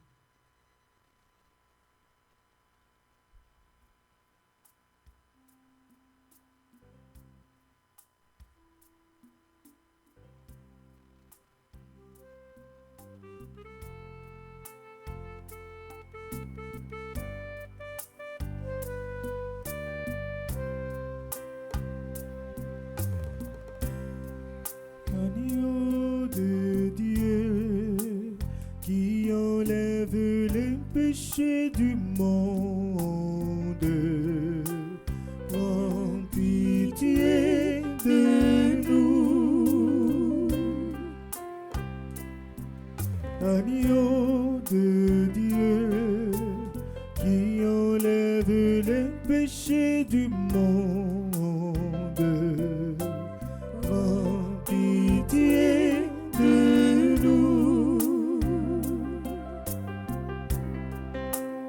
Agneau de Dieu qui enlève les péchés du monde, prends pitié de nous. Agneau de Dieu qui enlève les péchés du monde, prends pitié de nous.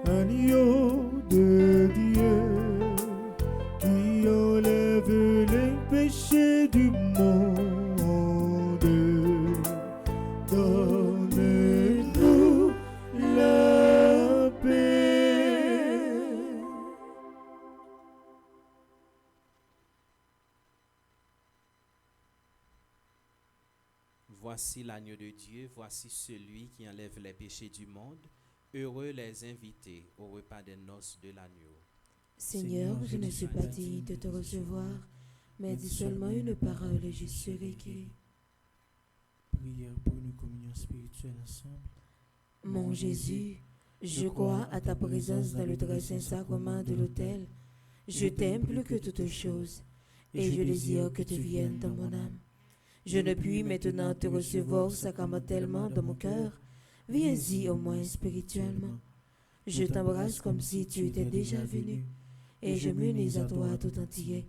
Agneau de Dieu qui enlève les péchés du monde, donne-nous la paix. Voici l'agneau de Dieu, voici celui qui enlève les péchés du monde. Heureux les invités au repas des noces de l'agneau. Seigneur, je ne suis pas digne de te recevoir, mais dis seulement une parole et je serai guéri. Prière pour une communion spirituelle ensemble. Mon Jésus, je crois à ta présence dans le très saint sacrement de l'autel. Je t'aime plus que toute chose, et je désire que tu viennes dans mon âme. Je ne puis maintenant te recevoir sacramentellement dans mon cœur. Viens-y au moins spirituellement. Je t'embrasse comme si tu étais déjà venu, et je m'unis à toi tout entier.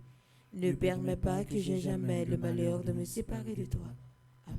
Ne permets pas que j'aie jamais le malheur de me séparer de toi. Amen.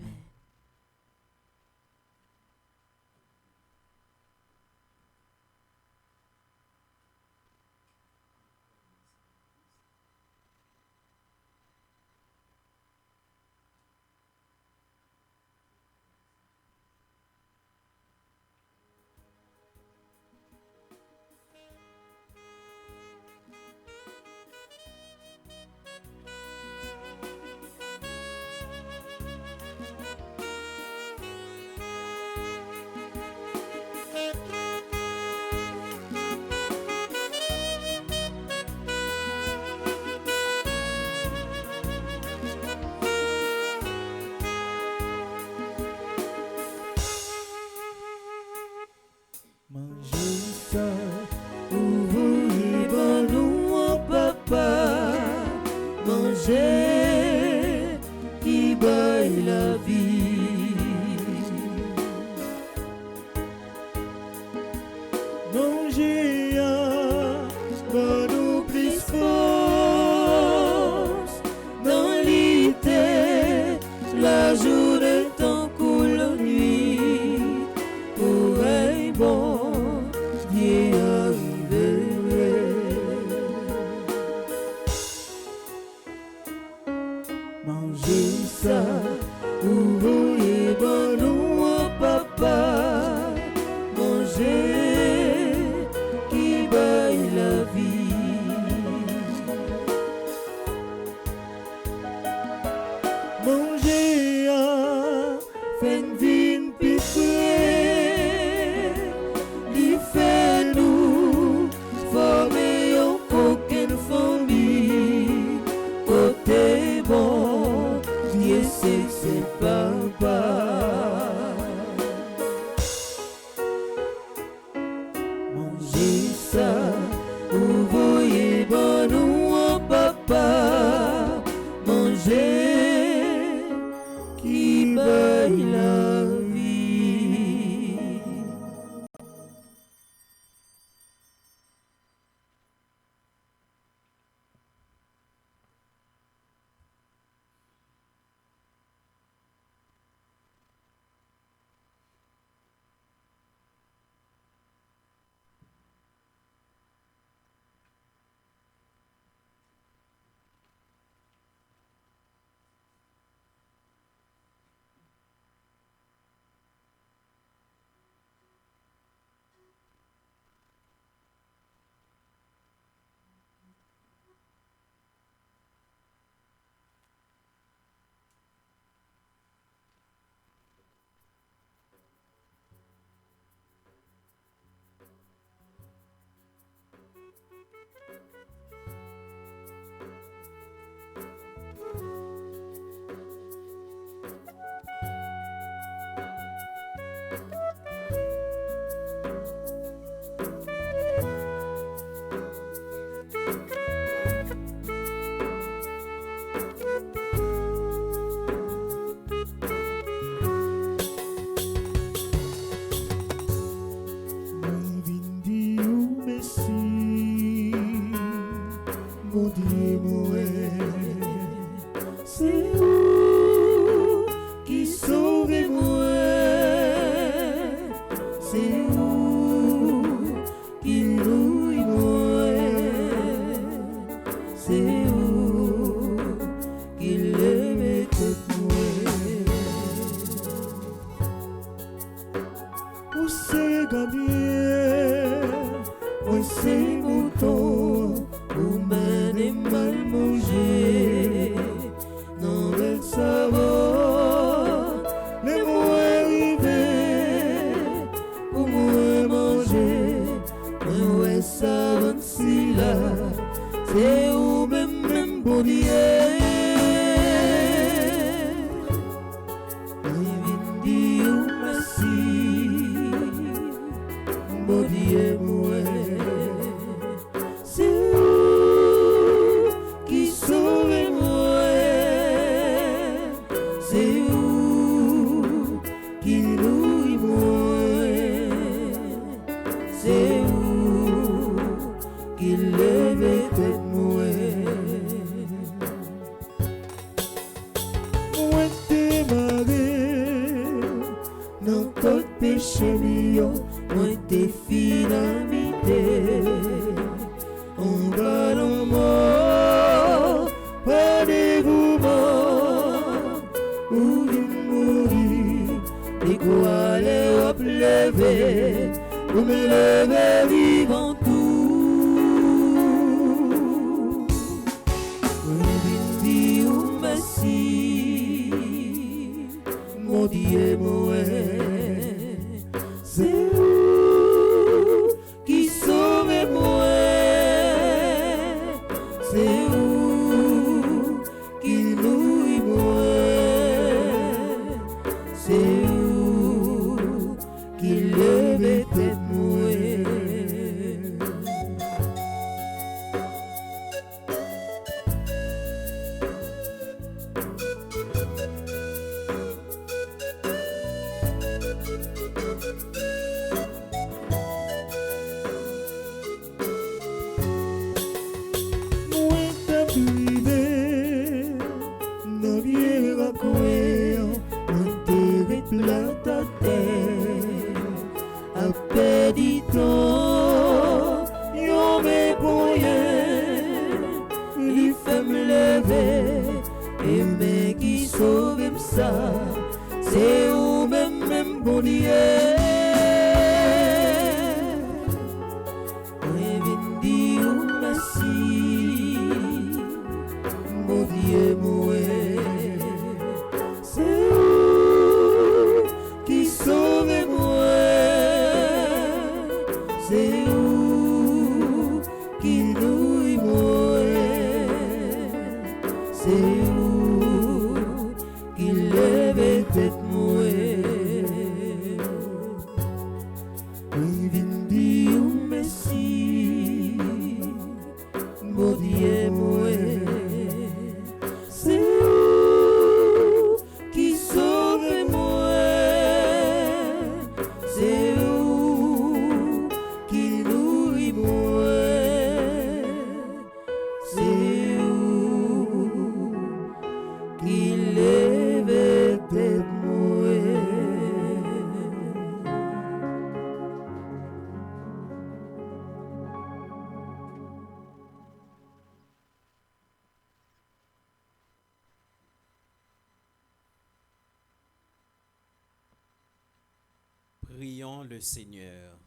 Mangez ça, ouvrez ballon au papa. Mangez qui baille la vie. Mangez à ballon plus force. Dans l'été, la journée tant coule la nuit. Pour un bon Dieu arriverait. Mangez ça, ouvrez ballon au papa. Mangez qui baille la vie. Mangez à fin vin piqué. Li fait nous former aucune famille. Côté bon, c'est papa. Mangez ça, vous voyez bon nous en papa. Mangez qui baille la vie. C'est où Prions le Seigneur.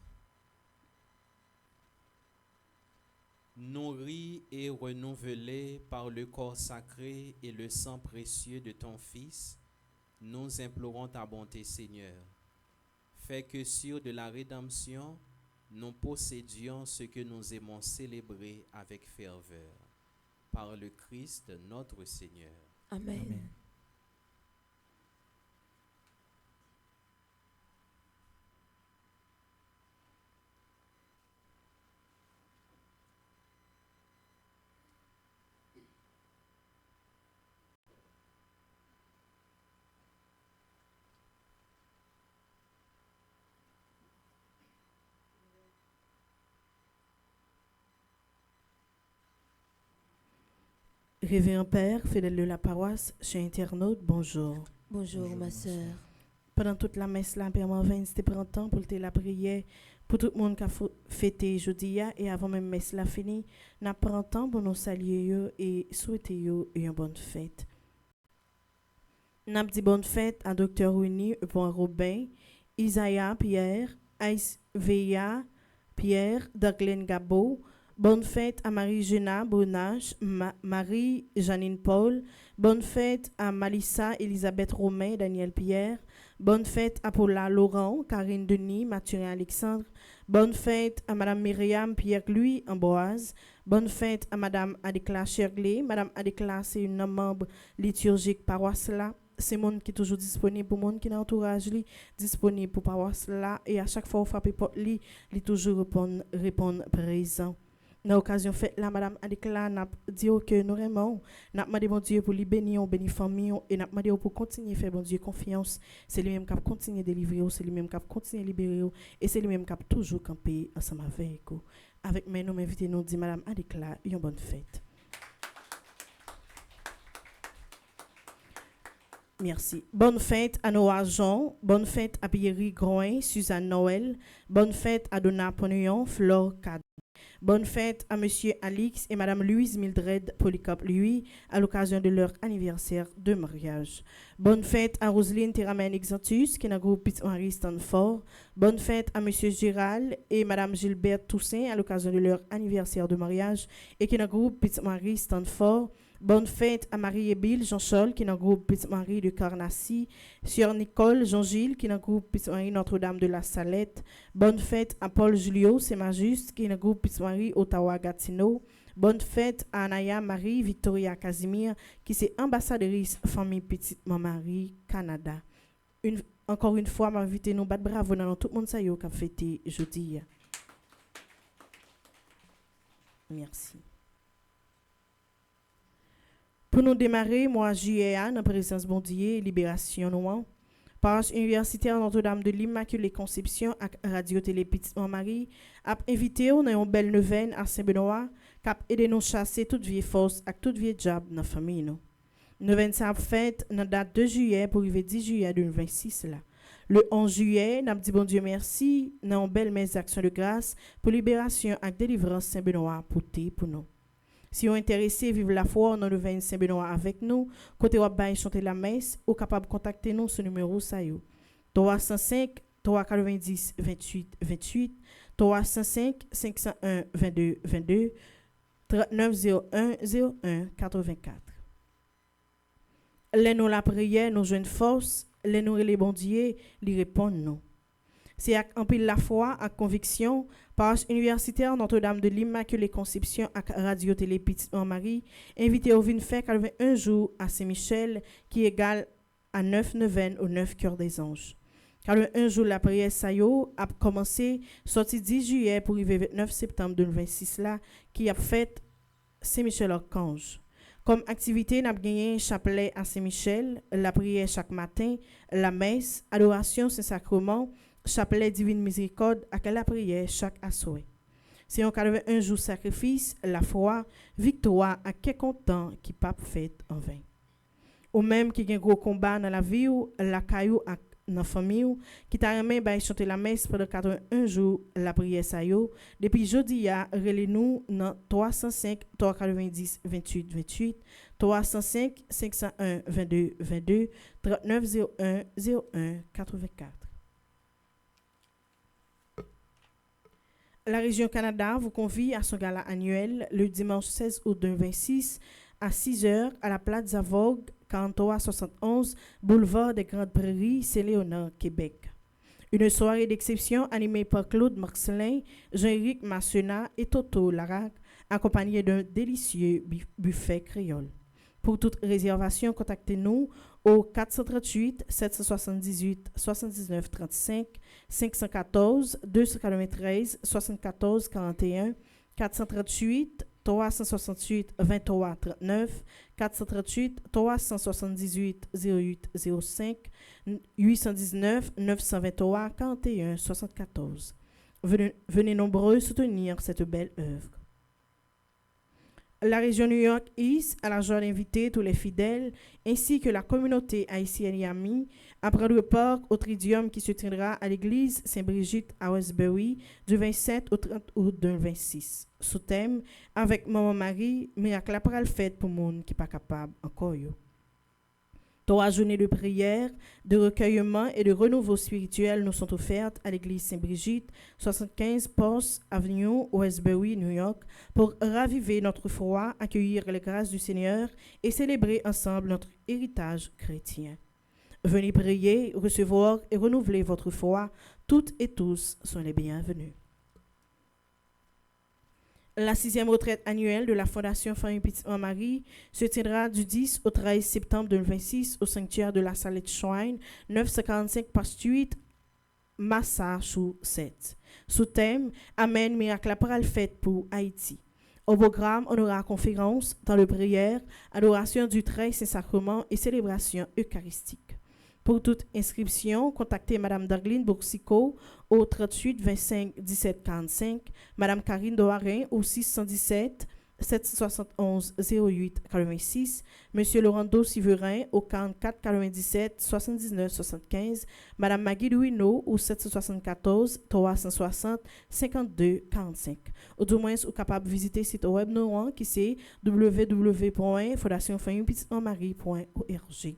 Nourris et renouvelés par le corps sacré et le sang précieux de ton Fils, nous implorons ta bonté, Seigneur. Fais que sur de la rédemption, nous possédions ce que nous aimons célébrer avec ferveur. Par le Christ notre Seigneur. Amen. Amen. Révérend Père, fidèle de la paroisse, chers internautes, bonjour. Bonjour, ma sœur. Pendant toute la messe, là, Père Marvin, c'était prend temps pour la prière pour tout le monde qui a fêté jeudi et avant même messe la fini, n'a pris temps pour nous saluer yo et souhaiter yo une bonne fête. N'a dit bonne fête à Dr. Winnie pour Robin, Isaiah Pierre, Aisveya Pierre, Daglen Gabo. Bonne fête à Marie-Géna Bonache, Marie-Janine Paul. Bonne fête à Malissa Elisabeth Romain, Daniel Pierre. Bonne fête à Paula Laurent, Karine Denis, Mathurin Alexandre. Bonne fête à Madame Myriam Pierre-Louis Amboise. Bonne fête à Madame Adekla Cherglé. Madame Adekla, c'est une membre liturgique paroisse là. C'est monde qui est toujours disponible pour monde qui dans entourage li, disponible pour paroisse là et à chaque fois on frappe porte li, il toujours répondre présent. Dans l'occasion faite là, Madame Adekla n'a dit que nous vraiment, n'a demandé bon Dieu pour lui bénir, bénir famille et n'a demandé pour continuer faire bon Dieu confiance. C'est lui-même qui a continué délivrer, c'est lui-même qui a continué libérer et c'est lui-même qui a toujours campé ensemble avec vous. Avec mes nous inviter nous dit Madame Adekla, une bonne fête. Merci. Bonne fête à Noah Jean, bonne fête à Pierre Groin, Suzanne Noël, bonne fête à Donna Pognon, Flore Cad. Bonne fête à Monsieur Alix et Madame Louise Mildred Polycarpe lui à l'occasion de leur anniversaire de mariage. Bonne fête à Roselyne Théramène Exantus qui est dans le groupe Pitz-Marie Stanford. Bonne fête à Monsieur Gérald et Madame Gilberte Toussaint à l'occasion de leur anniversaire de mariage et qui est dans le groupe Pitz-Marie Stanford. Bonne fête à Marie-Ébile Jean-Charles qui est dans le groupe Pitz-Marie de Carnacy. Sœur Nicole Jean-Gilles qui est dans le groupe Pitz-Marie Notre-Dame de la Salette. Bonne fête à Paul Julio Sémajuste qui est dans le groupe Pitz-Marie Ottawa-Gatineau. Bonne fête à Anaya Marie Victoria Casimir qui est ambassadrice famille Petite Marie Canada. Encore une fois, m'inviter nous battre bravo dans tout le monde ça y est qui a fêté jeudi. Merci. Pour nous démarrer, moi, juillet, dans la présence bon Dieu, libération noire. Page universitaire Notre-Dame de l'Immaculée Conception à Radio-Télé Petite Marie a invité nous dans une belle neuvaine à Saint-Benoît qui a aidé nous chasser toute vieille force et toute vieille diable dans la famille. Nous. Neuvaine ça fait dans la date de juillet pour arriver 10 juillet 2026. Là. Le 11 juillet, nous avons dit bon Dieu merci dans une belle messe d'action de grâce pour libération et délivrance Saint-Benoît pour nous. Si vous êtes intéressé à vivre la foi, dans le 20 Saint-Benoît avec nous, côté ou bien chanter la messe, ou capable de contacter nous sur le numéro 305 390 28 28, 305 501 22 22, 3901 01 84. Les nous la prière, nous joignent force, les nous les bon Dieu, les répondent nous. C'est avec un pile la foi, avec conviction, page universitaire Notre-Dame de l'Immaculée Conception à Radio-Télé Petite Marie, invité au vin fait 81 jours à Saint-Michel, qui est égal à 9 neuvaines aux 9 cœurs des anges. 41 jours la prière Sayo a commencé sorti 10 juillet pour arriver 29 septembre 2026 là, qui a fait Saint-Michel-Archange. Comme activité, nous avons gagné un chapelet à Saint-Michel, la prière chaque matin, la messe, adoration Saint-Sacrement, chapelet divine miséricorde à la prière chaque assoé. C'est en 81 jours sacrifice, la foi, victoire à quel content qui pas fait en vain. Ou même qui a un gros combat dans la vie ou la caillou dans la famille qui t'a aimé chanter la messe pendant 81 jours la prière ça yo depuis jeudi a relé nous dans 305 390 28 28 305 501 22 22 3901 01 84. La région Canada vous convie à son gala annuel le dimanche 16 août 2026 à 6 h à la Plaza Vogue, 4371 Boulevard des Grandes Prairies, Saint-Léonard, Québec. Une soirée d'exception animée par Claude Marcelin, Jean-Éric Massena et Toto Larac, accompagnée d'un délicieux buffet créole. Pour toute réservation, contactez-nous au 438 778 79 35 514 293 74 41 438 368 23 39 438 378 08 05 819 923 41 74. Venez nombreux soutenir cette belle œuvre. La région New York East a la joie d'inviter tous les fidèles ainsi que la communauté haïtienne et amie à prendre part au Tridium qui se tiendra à l'église Saint-Brigitte à Westbury du 27 au 30 août 2026. Sous thème avec Maman Marie, miracle après le fait pour le monde qui n'est pas capable encore. 3 journées de prière, de recueillement et de renouveau spirituel nous sont offertes à l'église Saint-Brigitte, 75 Post Avenue, Westbury, New York, pour raviver notre foi, accueillir les grâces du Seigneur et célébrer ensemble notre héritage chrétien. Venez prier, recevoir et renouveler votre foi. Toutes et tous sont les bienvenus. La 6e retraite annuelle de la Fondation Famille Petite Marie se tiendra du 10 au 13 septembre 2026 au sanctuaire de la Salette Shrine, 945 Post 8, Massachusetts. Sous thème Amen, miracle après le fait pour Haïti. Au programme, on aura conférence, temps de prière, adoration du très Saint-Sacrement et célébration eucharistique. Pour toute inscription, contactez Mme Darlene Bouxico au 38 25 17 45, Mme Karine Doharin au 617 771 08 86, M. Laurando Siverin au 44 97 79 75, Mme Maggie Louineau au 774 360 52 45. Ou du moins, vous êtes capable de visiter le site web nous qui c'est www.fondationfamillePetiteMarie.org.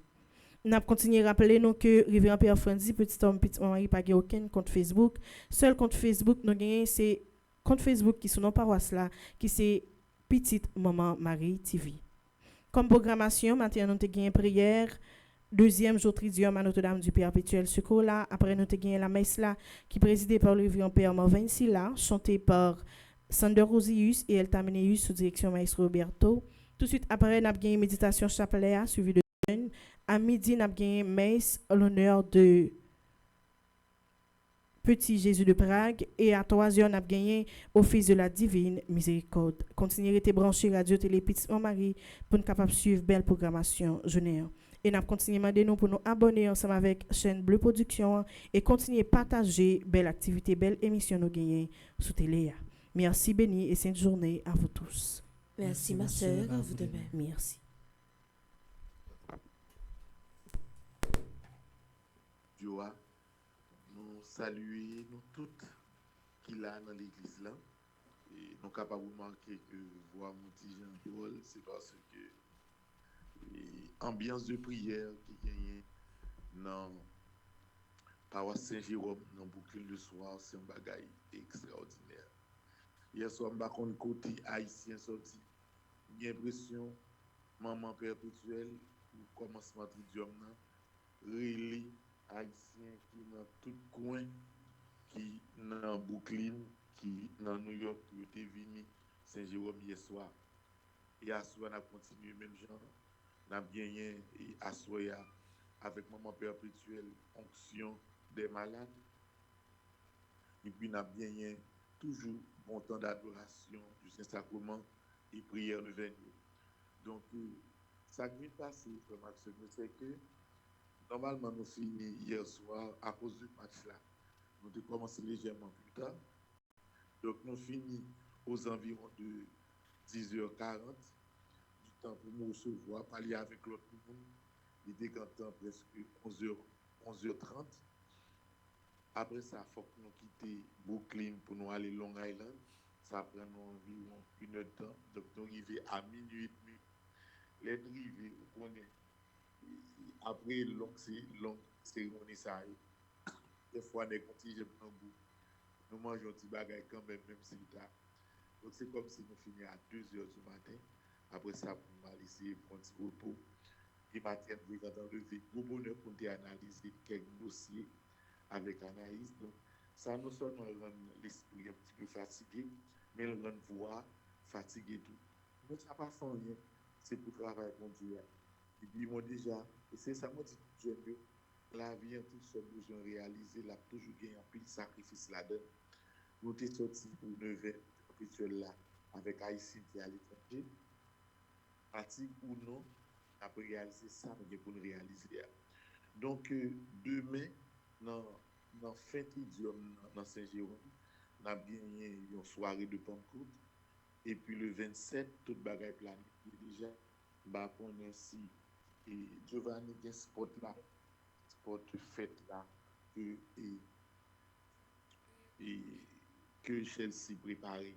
Nous continuons à rappeler nous que Révérend Père Franzi, petit homme, petite Marie, n'a pas aucun compte Facebook. Seul compte Facebook, nous gagnons, c'est compte Facebook qui est sur nos paroisses là, qui c'est Petite Maman Marie TV. Comme programmation, maintenant, nous avons une prière, deuxième jour tridium à Notre-Dame du Perpétuel Secours là. Après, nous avons la messe là, qui est présidée par le Révérend Père Marvin Silla, chantée par Sander Rosius et El Tameneus sous direction Maestro Roberto. Tout de suite après, nous avons une méditation chapelet suivie de jeûne. À midi, nous avons gagné messe à l'honneur de Petit Jésus de Prague. Et à 3 heures, nous avons gagné Office de la Divine Miséricorde. Continuez à être branchés Radio Télé Petite Marie pour nous capable suivre belle programmation journée. Et nous avons continué à demander pour nous abonner ensemble avec chaîne Bleu Production et continuer à partager belle activité, belle émission nous gagner sous télé. Merci, béni et sainte journée à vous tous. Merci ma sœur, à vous de même. Merci. Joa, nous saluer nous toutes qui là dans l'église là et nous capables de remarquer que voir mon petit Jean Paul, c'est parce que l'ambiance de prière qui gagne dans paroisse Saint-Jérôme dans Brooklyn le soir, c'est un bagage extraordinaire. Hier soir, je suis côté haïtien sorti. J'ai l'impression maman perpétuelle au commencement du tridium relais haïtien qui dans tout coin, qui dans Brooklyn, qui dans New York, qui était venu Saint-Jérôme hier soir. Et à soir, on a continué même genre. On a gagné et à soir avec maman perpétuelle onction des malades. Et puis on a gagné toujours bon temps d'adoration du Saint-Sacrement et prière le veille. Donc, ça qui m'est passé, c'est que normalement, nous finissons hier soir à cause du match là. Nous avons commencé légèrement plus tard. Donc, nous finissons aux environs de 10h40. Du temps pour nous recevoir, parler avec l'autre monde. Il était quand temps presque 11h30. Après ça, il faut que nous quittions Brooklyn pour nous aller Long Island. Ça prend environ 1 heure de temps. Donc, nous arrivons à minuit et demi. Les arrivés, on connaît. Après longue cérémonie, ça des fois, des contingents en bout. nous mangeons un petit bagage quand même, même si tard. Donc c'est comme si nous finions à 2 heures du matin. Après ça, pour aller essayer de prendre un petit repos. Et matin, nous avons levé gros bonheur pour analyser quelques dossiers avec Anaïs. Donc, ça non seulement rend l'esprit un petit peu fatigué, mais il rend voix fatigué tout. Mais ça n'a pas fait rien. C'est pour travailler pour Dieu. Et puis, ils m'ont déjà, et c'est ça, moi, dit, jeune, la vie en toute seule besoin de réaliser, la toujours gagné un pile sacrifice là-dedans. Nous sommes sortis pour 9 ans, perpétuel là, avec Haïtien qui est à l'étranger. Fatigue ou non, après réaliser ça, nous devons nous réaliser. Donc, demain, dans fin idiome dans Saint-Jérôme, on a bien une soirée de Pentecôte. Et puis le 27, tout le bagage planifié déjà. Bah, on a aussi Giovanni qui sport là, sport fête là, et que Chelsea préparé,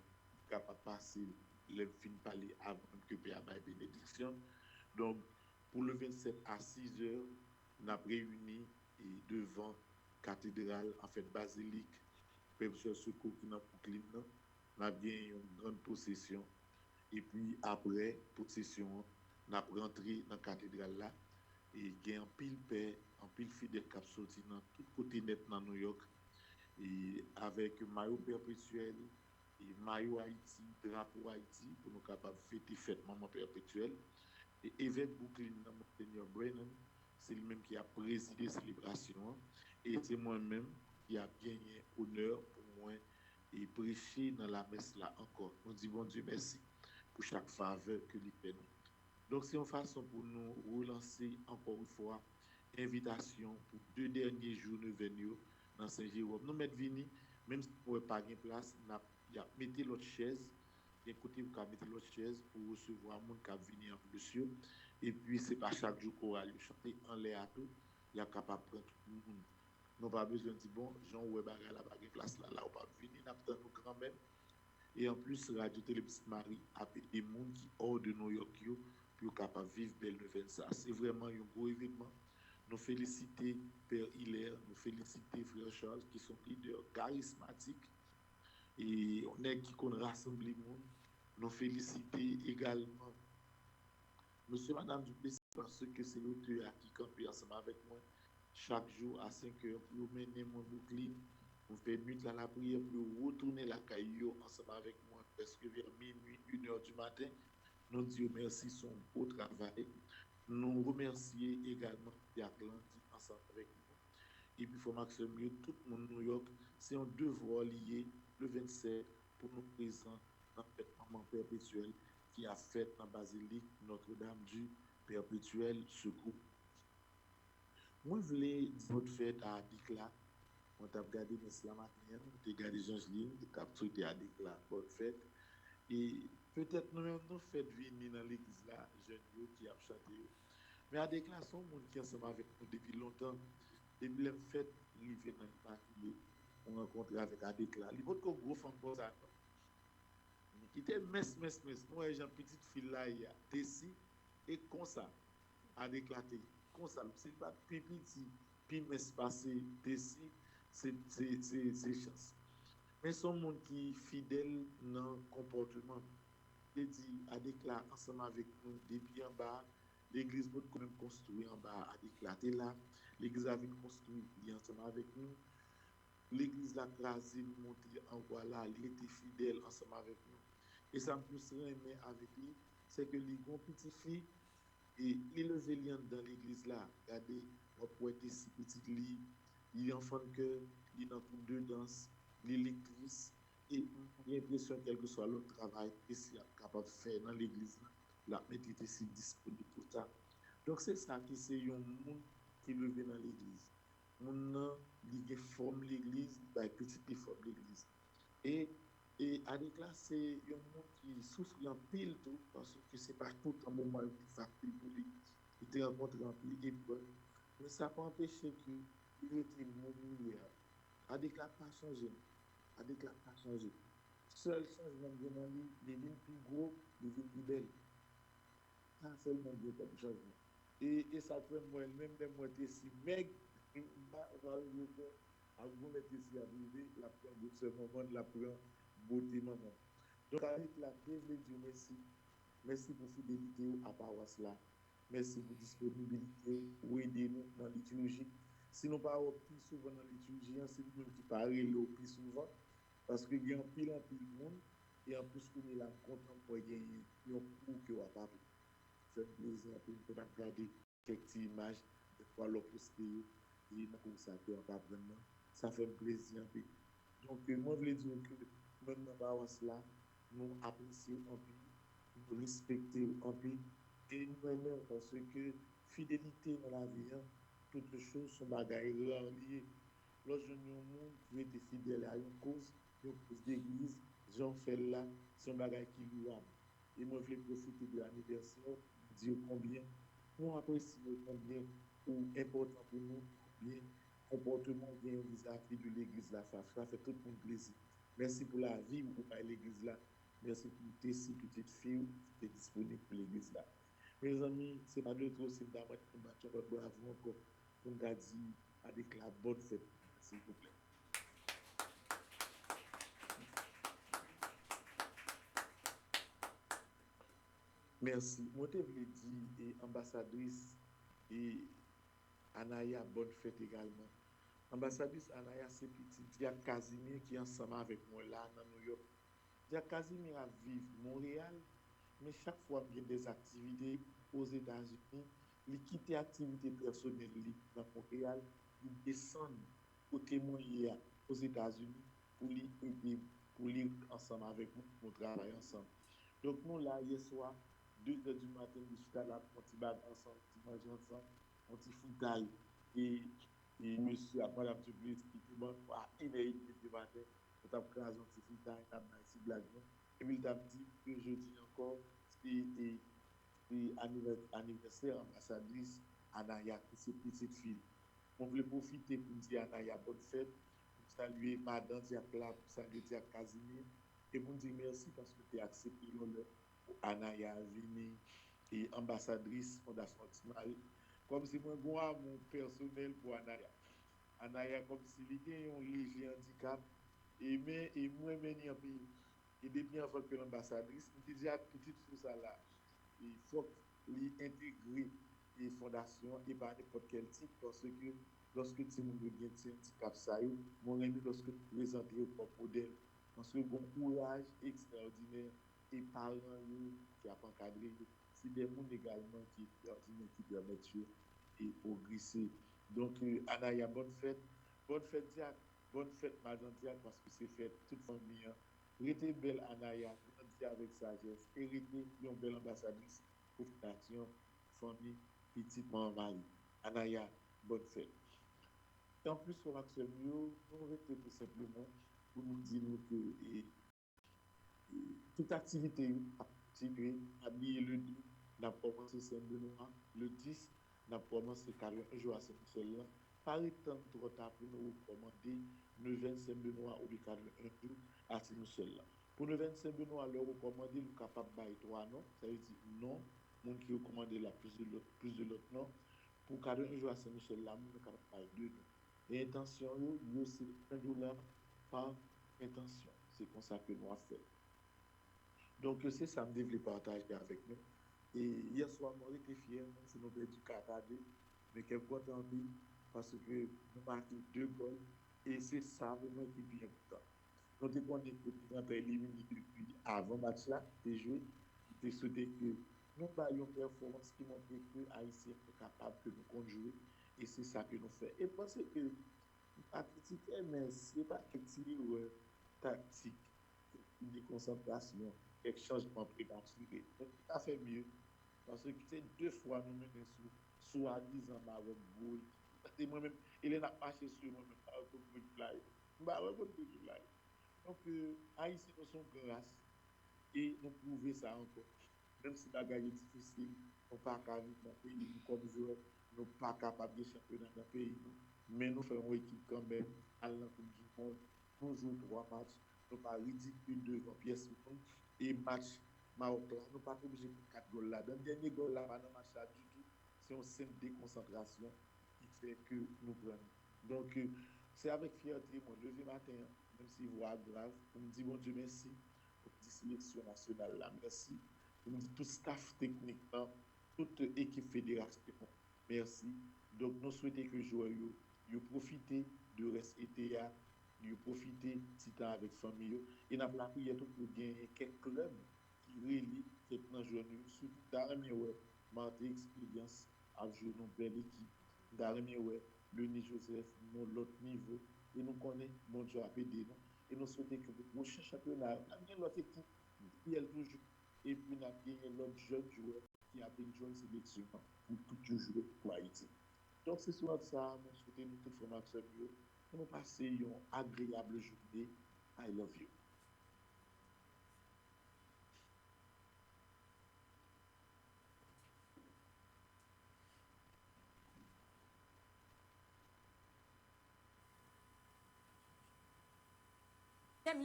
capable de passer le fin parler avant que Père Baye bénédiction. Donc, pour le 27 à 6 heures, on a réuni devant cathédrale, en fait, basilique, Père Secours qui est dans Brooklyn. On a bien une grande procession. Et puis, après, procession, on a rentré dans la cathédrale là. Et il y a un pile paix, un pile fidèle qui a sorti dans tout côté net dans New York. Et avec maillot perpétuel, et maillot Haïti, drapeau Haïti, pour nous capables de fêter fête maman perpétuelle. Et évêque Brooklyn, Monseigneur Brennan, c'est lui-même qui a présidé la célébration. Et c'est moi-même qui a gagné honneur pour moi et prêcher dans la messe là encore. On dit bon Dieu merci pour chaque faveur que lui fait nous. Donc c'est une façon pour nous relancer encore une fois invitation pour 2 derniers jours de venir dans Saint-Jérôme. Nous mettons vini, même si vous n'avez pas de place, mettez l'autre chaise. Écoutez, vous mettez l'autre chaise pour recevoir mon qui venir en plus. Et puis, c'est pas chaque jour qu'on va chanter en l'air à tout. Il y a capable de prendre tout le monde. Nous n'avons pas besoin de dire, bon, Jean, où est la place là, là, on va venir, nous avons nos quand même. Et en plus, Radio Télé Petite Marie a des gens qui hors de New York pour capable de vivre belle nouvelle. Ça, c'est vraiment un gros événement. Nous félicitons Père Hilaire, nous félicitons Frère Charles, qui sont leaders charismatiques. Et on est qui qu'on rassemble le monde. Nous félicitons également Monsieur, Madame Duplessis, parce que c'est l'auteur qui campe ensemble avec moi chaque jour à 5 heures pour mener mon bouclier. On fait nuit dans la prière pour retourner la caillou ensemble avec moi presque vers minuit, 1 heure du matin. Nous disons merci son beau travail. Nous remercions également Pierre Atlantique ensemble avec nous. Et puis, il faut maximiser tout le monde New York. C'est un devoir lié le 27 pour nous présenter dans le moment perpétuel qui a fait dans la basilique Notre-Dame du Perpétuel Secours. Moi, je voulais dire votre fête à Adikla. On t'a regardé la matin, on t'a regardé Jean-Jeline, on t'a tweeté à Adikla, votre fête. Et peut-être nous faites venir dans l'église là, jeunes qui a chanté. Mais Adikla, son monde qui est ensemble avec nous depuis longtemps. Depuis la fête, il vient dans le parc, on rencontre avec Adikla. Il faut que gros femme pour ça. Il était messe. Moi, j'ai une petite fille là, il y a Tessie, et comme ça, a déclaré, comme ça, c'est pas petit, puis messe passé, Tessie, c'est chance. Mais son monde qui est fidèle dans le comportement, il dit, a déclaré ensemble avec nous, depuis en bas, l'église peut quand même construire en bas, a déclaré là, l'église a vu construire ensemble avec nous, l'église a crasé, monté en voilà, il était fidèle ensemble avec nous. Et ça me plus aimé avec lui, c'est que les grands petites filles, et il levé lien dans l'église là, regardez, on peut être si petit lit, il y a enfant de cœur, il est dans tout deux danses, il est lectrice, et j'ai l'impression quel que soit le travail qu'il est capable de faire dans l'église là, la méditer si disponible pour ça. Donc c'est ça qui c'est un monde qui levé dans l'église. Mon il forme l'église, bah petit forme l'église. Et avec là, c'est un monde qui souffre en pile tout, parce que c'est pas tout un moment plus facile pour lui. Il te rencontre en pile épreuve. Mais ça n'a pas empêché qu'il était mourir. Avec là, pas changé. Avec là, pas changé. Seul changement de dans lui, il devient plus gros, il devient plus belle. Ça, c'est le monde comme changement. Et ça fait moi-même, moi, je suis maigre, Avant mettre ici à arriver, la prend ce moment, la prend beauté maman. Donc avec la paix, je dis merci. Merci pour fidélité à paroisse là. Merci pour disponibilité ou aider-nous dans la liturgie. Si nous pas plus souvent dans la liturgie, c'est nous qui parlons plus souvent parce que il y a un pile en pile monde et en plus qu'on est là content pour gagner un coup que on va pas. C'est un plaisir pour nous de regarder quelques images de fois le poster et pour ça que on va prendre. Ça fait un plaisir. Donc moi je veux dire que même dans paroisse là, nous apprécions un peu nous respecter en paix et nous aimons parce que fidélité dans la vie, hein, toutes les choses sont bagailles liées. Lorsque nous monde qui était fidèle à une cause d'église, Jean fait là, c'est un bagage qui louable. Et moi, je vais profiter de l'anniversaire pour dire combien nous apprécions, combien ou important pour nous, combien comportement bien vis-à-vis de l'église là, ça fait tout le monde plaisir. Merci pour la vie ou pour l'église là. Merci pour tes six petites filles qui étaient disponibles pour l'église là. Mes amis, c'est pas de trop, c'est d'avoir une battre bravo encore pour nous dire avec la bonne fête, s'il vous plaît. Merci. Moi, je voulais dire, et ambassadrice et Anaya, bonne fête également. Ambassadrice Anaya, c'est petit Dia Casimir qui est ensemble avec moi là, dans New York. Dia Casimir a vivre Montréal, mais chaque fois qu'il y a des activités aux États-Unis, il quitte les activités personnelles dans Montréal, il descend au témoigner aux États-Unis pour lire ensemble avec nous, pour travailler ensemble. Donc, nous, là, hier soir, 2 heures du matin, jusqu'à là, on s'y bat ensemble, on s'y mange ensemble, on s'y fout et monsieur, après la petite qui dit, bon, à 1h30 du matin, on a pris un petit fout on a ici blague. Et puis, il a dit que jeudi encore, c'est anniversaire ambassadrice Anaya, qui c'est petite fille. On voulait profiter pour dire Anaya bonne fête, pour saluer Madame Diakla, pour saluer Diak Casimir, et pour dire merci parce que tu as accepté l'honneur pour Anaya Vini et ambassadrice Fondation Timari. Comme si moi, moi, mon personnel pour Anaya. Anaya, comme si il y a un léger handicap, et moi, et depuis avant que l'ambassadrice, je dis à petite chose là, il faut intégrer les fondations et pas n'importe quel type parce que lorsque tu me dis un handicap ça mon ami lorsque tu présentes comme modèle parce que bon courage extraordinaire et parents qui a encadré c'est des gens également qui extraordinaire qui permettent et progresser donc Anaya bonne fête Diac bonne fête Madame Diac parce que c'est fête toute famille restez belle Anaya grandissez avec sagesse et restez une belle ambassadrice pour fondation famille petite maman Anaya bonne fête. Et en plus, on a que mieux, on va tout simplement pour nous dire que toute activité activée, habillé le 2, n'a commencé Saint-Benoît, le 10, n'a commencé un jour à Saint-Michel. Pas temps trop tard pour nous recommander le 25 Benoît ou le cadre un jour à Saint-Michel. Pour le 25 Benoît, leur recommander, nous capable de 3 non, ça veut dire non, mon qui recommande la plus de l'autre non. Pour cadre un jour à Saint-Michel, là, nous capable de 2 non. Et intention, c'est $1 par intention. C'est comme ça que nous avons fait. Donc, c'est ça que je voulais partager avec nous. Et hier soir, moi, j'étais fier, c'est notre du Canada, mais quel point d'envie, parce que nous marquons 2 goals, et c'est ça vraiment qui est bien important. Donc, on est contre éliminé depuis avant le match là, de jouer, de souhaiter que nous ayons une performance qui montre que Haïtien est capable de nous jouer, et c'est ça que nous faisons. Et pensez que, pas critiquer, mais ce n'est pas quelque tactique, de concentration, quelque changement prématuré. Donc, ça fait mieux. Parce que c'est 2 fois nous menons soi-disant Maroc Boule. Et moi-même, il est marché sur moi-même, Maroc Boule Fly. Maroc Boule Fly. Donc, Haïti, nous sommes grâce et nous prouvons ça encore. Même si la guerre est difficile, nous ne sommes pas capables de dans le pays, comme joueurs, nous ne sommes pas capables de championnat dans le pays. Mais nous faisons une équipe quand même à la Coupe du Monde. Nous jouons 3 matchs, nous ne sommes pas ridicules devant pièce et match Maroc là, nous ne sommes pas obligés de 4 goals là. Dans le dernier goal là, pas dans le match là du tout, c'est une simple déconcentration qui fait que nous prenons. Donc, C'est avec fierté, mon lever matin, même si voix grave, pour me dire, bon Dieu, merci pour cette sélection nationale là, merci. Pour me dire, tout staff technique, hein, toute équipe fédération, merci. Donc, nous souhaitons que les joueurs profitent de reste été, ils profitent de temps avec la famille. Et nous avons la prière pour gagner quelques clubs qui relient cette journée, surtout dans le Martin Expérience, à jouer une belle équipe. Dans le Ni Joseph, nous l'autre niveau, et nous connaissons, mon Dieu a aidé nous. Et nous souhaitons que le prochain championnat, nous avons l'autre équipe qui est toujours, et puis nous avons l'autre jeune joueur qui a besoin de sélection pour tout jouer pour Haïti. Donc c'est sur ça, nous souhaitons nous toute formation, nous passer une agréable journée. I love you.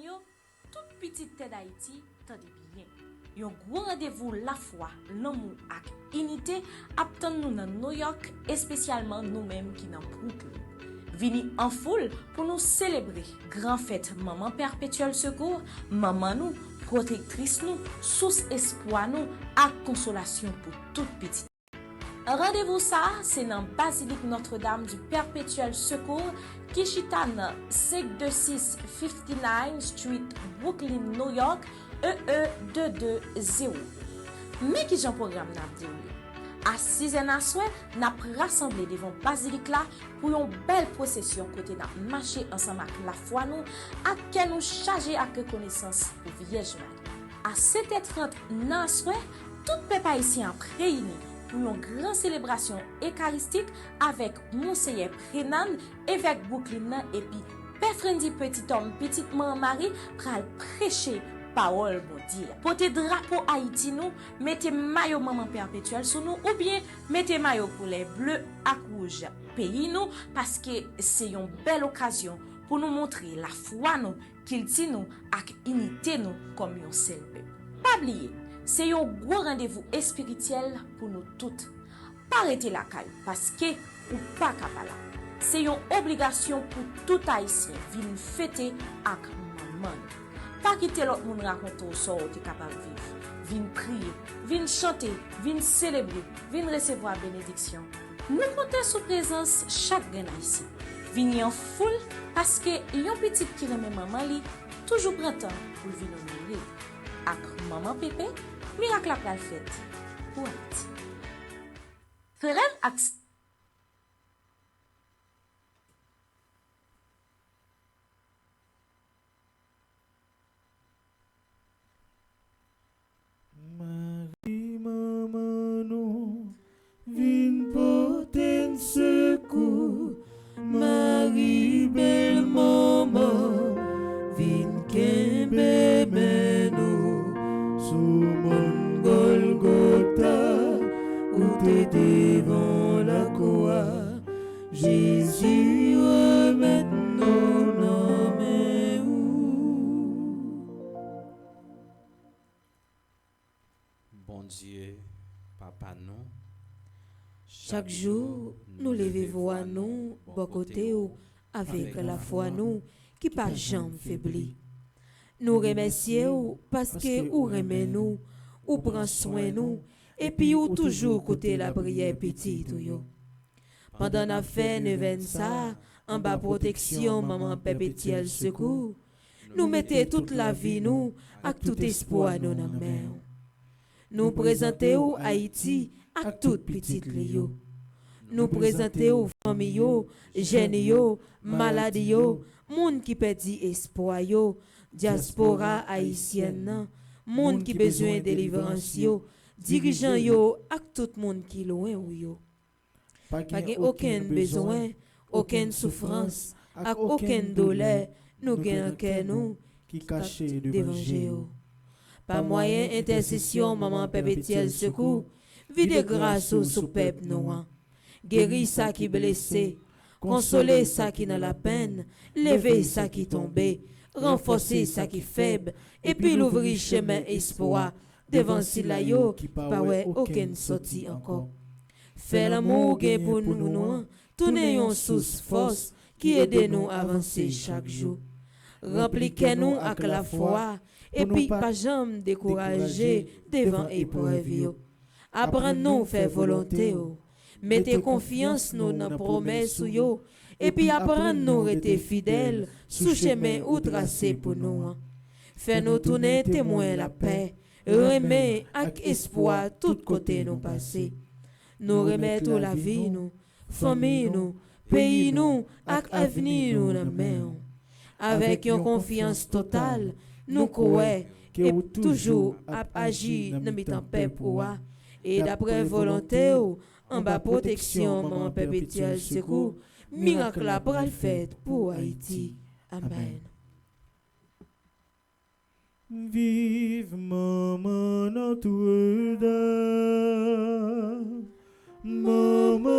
Yo, toute petite tête d'Haïti, tendez bien. Yon gros rendez-vous la foi, l'amour et unité, attend nous dans New York, et spécialement nous-mêmes qui dans Brooklyn. Vini en foule pour nous célébrer grand fête Maman Perpétuelle Secours, Maman nous, protectrice nous, source espoir nous, et consolation pour toute petite. Rendez-vous ça, c'est dans Basilique Notre-Dame du Perpétuel Secours, qui chita dans 52659 Street, Brooklyn, New York, EE220. Mais qui j'en programme n'a dit à 6 ans à soir, n'a rassemblé devant Basilique là pour une belle procession côté n'a marché ensemble avec la foi nous, à qu'elle nous charger avec reconnaissance pour Vierge Marie. À 7h30 n'a soir, tout peuple haïtien réuni pour une grande célébration eucharistique avec Monseigneur Prénan, évêque Brooklyn et puis Père Frendi Petit Homme, Petite Maman Marie, pral prêcher parole bon Dieu. Portez drapeau Haïti nous, mettez maillot Maman Perpétuelle sur nous ou bien mettez maillot pour les bleus à rouge pays nous parce que c'est une belle occasion pour nous montrer la foi nous qu'il dit nous avec unité nous comme un seul peuple. Pas oublier, c'est un gros rendez-vous spirituel pour nous toutes. Pas arrêter la caille parce que ou pas capable. C'est une obligation pour tout haïtien venir fêter avec maman. Pas quitter l'autre monde raconter au sort qui est capable de vivre. Venir prier, venir chanter, venir célébrer, venir recevoir bénédiction. Nous comptons sous présence chaque grain ici. Venir en foule parce que yon petit qui remet maman li toujours prend temps pour venir mourir. Avec maman pépé, miracle à la fête. Pour Haïti. Frère ak Marie, maman, non, vin porter un secours. Marie, belle maman, vin kembe menou. Sous mon Golgotha, où t'es devant la croix, Jésus remet nos noms mais où. Bon Dieu, Papa non. Chaque jour, nous levez-vous à nous, bon côté ou, avec la foi nous, qui pas jamais faibli. Nous remercions parce que ou remet nous, ou prend soin nous, et puis ou toujours côté la prière petite ou yo. Pendant la fin de ça, en bas protection, maman perpétuelle secours, nous mettez toute la vie nous, avec tout espoir nous dans main. Nous présentons Haïti avec toute petite Lio. Nous présentons famille yo, jeunes yo, malades yo, monde qui perdit espoir yo, diaspora haïtienne, monde qui besoin de délivrance yo, dirigeant yo ak tout monde qui loin ou yo. Pas aucun besoin, aucune souffrance, ak aucune douleur, nous gagnons que nous qui caché devant Jéhovah. Par moyen intercession maman perpétuelle secours, vide grâce sous peuple noir. Guéris ça qui blessé, consoler ça qui dans la peine, lever ça qui tombé, renforcer ça qui faible, et puis l'ouvrir chemin espoir devant Silayo qui pas aucune sortie encore. Fais l'amour pour nous, tournez une source force qui aide nous à avancer chaque jour. Rempliquez-nous avec la foi, et puis pas jamais décourager devant épreuve yo. Apprends-nous faire volonté yo. Mettez confiance nous dans la promesse yo, et puis apprends-nous rester fidèles sous chemin ou tracé pour nous. Fais-nous tourner témoin la paix, remet avec espoir tout côté nous passer. Nous remettons la vie nous, famille nous, pays nous, avec avenir nous dans main. Avec une confiance totale, nous croyons que toujours agir dans mi-temps paix pour et d'après volonté en bas protection maman perpétuelle secours, miracle pour le fait pour Haïti. Amen. Vive maman Notre-Dame, maman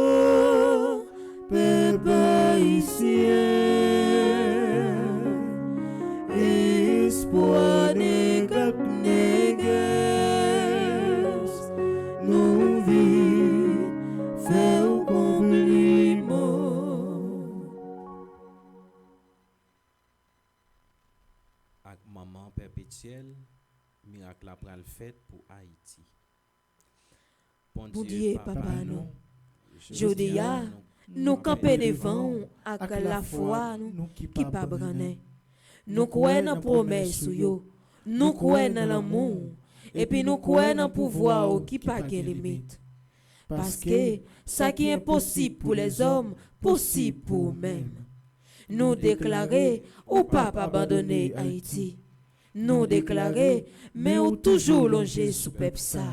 peuple haïtien, espoir de cap négresse, nous vivons faire compliment. Avec maman perpétuelle, miracle après le fait pour Haïti. Bon Dieu, papa, nous, Jodia, nous camper devant avec la foi nous qui pas braner. Nous croyons dans la promesse yo, nous croyons dans l'amour, et puis nous croyons dans le pouvoir qui pas de limite. Parce que ça qui est impossible pour les hommes, possible pour eux-mêmes. Nous déclarer ou pas abandonner Haïti. Nous déclarer, mais ou toujours longer sous pepsa.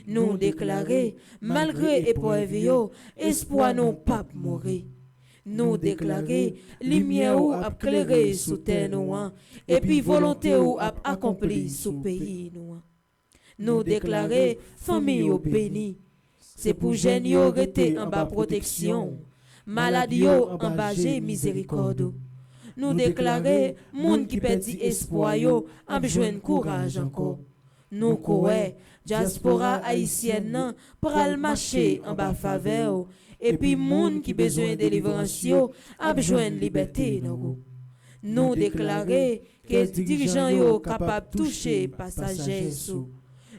Nous déclarer, malgré épreuve yo, espoir non pas mourir. Nous déclarer, lumière ou a éclairé sous terre nous, et puis volonté ou a accompli sous pays nous. Nous déclarer, famille ou béni. C'est pour jeunes yo rester en bas protection, maladie yo en bas miséricorde. Nous déclarer, monde qui perdit espoir yo a besoin courage encore. Nous croyons, diaspora haïtienne pral marcher en bas faveur, et puis monde qui besoin de délivrance yo a besoin de liberté nous. Nous déclarer que dirigeants yo capable toucher passagers sous.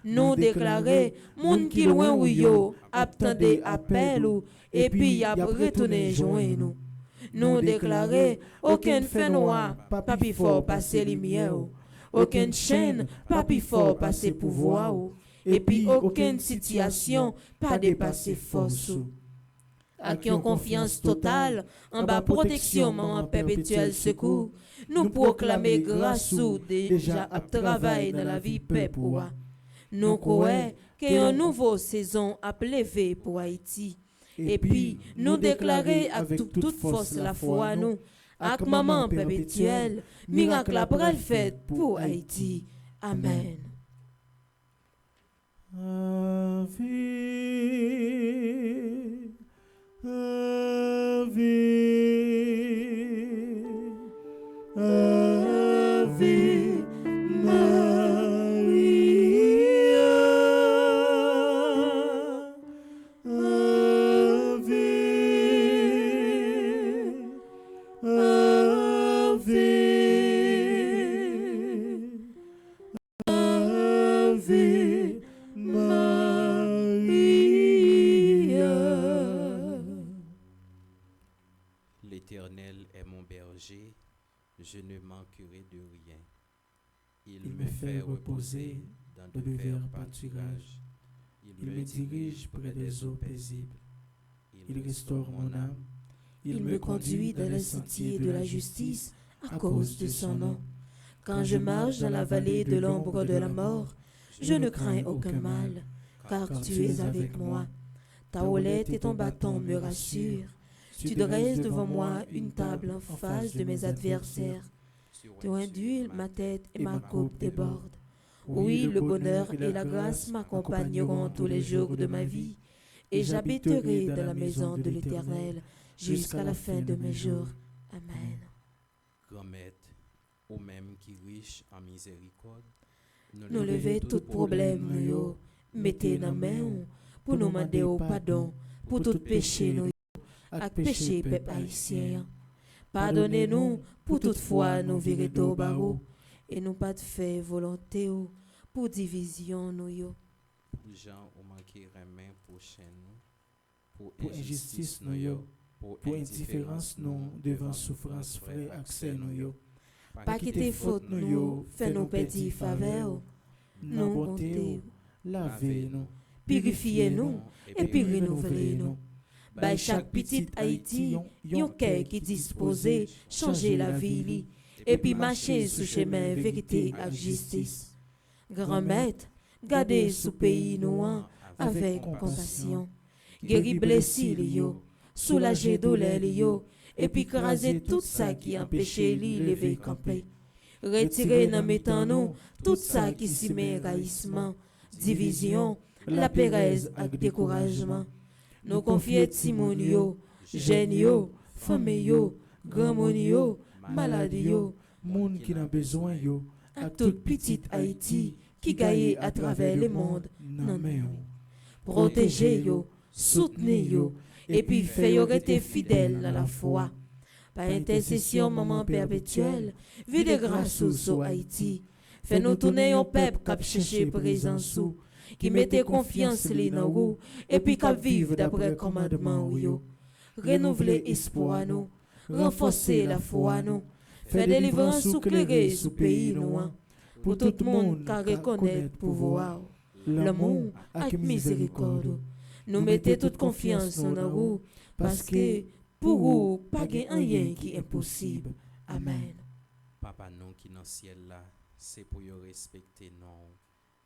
Nous déclarer monde qui loin ou yo attendez appel ou et puis y a retourner joindre nous. Nous déclarer aucun fait noir pas plus fort passer lumière, aucune chaîne pas plus fort passer pouvoir, et puis aucune situation pas dépasser force. Avec une confiance totale en bas protection maman perpétuelle secours, nous proclamer grâce ou déjà à travail dans la vie paix pour. Nous croyons qu'il y a une nouvelle saison à lever pour Haïti. Et puis, nous déclarer avec toute force la foi nous, avec maman perpétuelle, miracle après le fait pour Haïti. Amen. Ave, Ave, Ave Maria, Ave, Ave, Ave Maria. L'Éternel est mon berger, je ne manquerai de rien. Il me fait reposer dans de verts pâturages. Il me dirige près des eaux paisibles. Il restaure mon âme. Il me conduit dans les sentiers de la justice à cause de son nom. Quand je marche dans la vallée de l'ombre de la mort, je ne crains aucun mal, car tu es avec moi. Ta houlette et ton bâton me rassurent. Tu dresses devant moi une table en face de mes adversaires. Tu induis ma tête et ma coupe déborde. Oui, le bonheur et la grâce m'accompagneront tous les jours de ma vie, et j'habiterai dans la maison de l'Éternel jusqu'à la fin de mes jours. Amen. Grand Maître, au même qui riche en miséricorde, Nous levez tout problème, nous mettez dans main pour nous demander au pardon pour tout péché, nous, avec péché peuple haïtien. Pardonnez-nous pour toutefois nous virer au barreau. Et nous pas de fait volonté ou pour division nous yo. Pour gens ou manquer remet pour chaîne nous, pour Pour injustice nous yo, pour indifférence nous devant souffrance frère accès nous yo. Pas quitter faute nous yo, fait nous pédir faveur. Nous bonté lavez nous, Purifiez nous et puis renouvelez nous. By chaque petite Haïti, yon cœur qui disposé changer la vie li, et puis marcher sous chemin vérité et justice. Grand maître, gardez sous pays nous avec compassion. Guéri blessé li yo, soulager douleur li yo, et puis craser tout ça qui empêchait li lever camper. Retirer dans mettant nous tout ça qui s'y met raïssement, division, la pérèse avec découragement. Nous confier Timon yo, jeunes yo, femmes yo, grand moun yo, malade yo, moun qui n'a besoin yo, à toute petite Haïti qui gagne à travers le monde. nan men yo. Protégez yo, soutenez yo, et puis fait yo rester fidèle à la foi. Par intercession maman perpétuelle, vie de grâce sur Haïti. Fait nous tourner au peuple qui chercher présence sous, qui mettez confiance li nan ou, et puis qui vivre d'après commandement ou yo. Renouveler espoir nous, renforcer la foi nous, faire délivrance sous clairé sous pays nous, pour tout le monde qui reconnaît pouvoir, l'amour avec miséricorde. Nous mettez toute confiance en vous, parce que pour vous, pas rien qui est impossible. Amen. Papa non qui dans le ciel là, c'est pour y respecter non,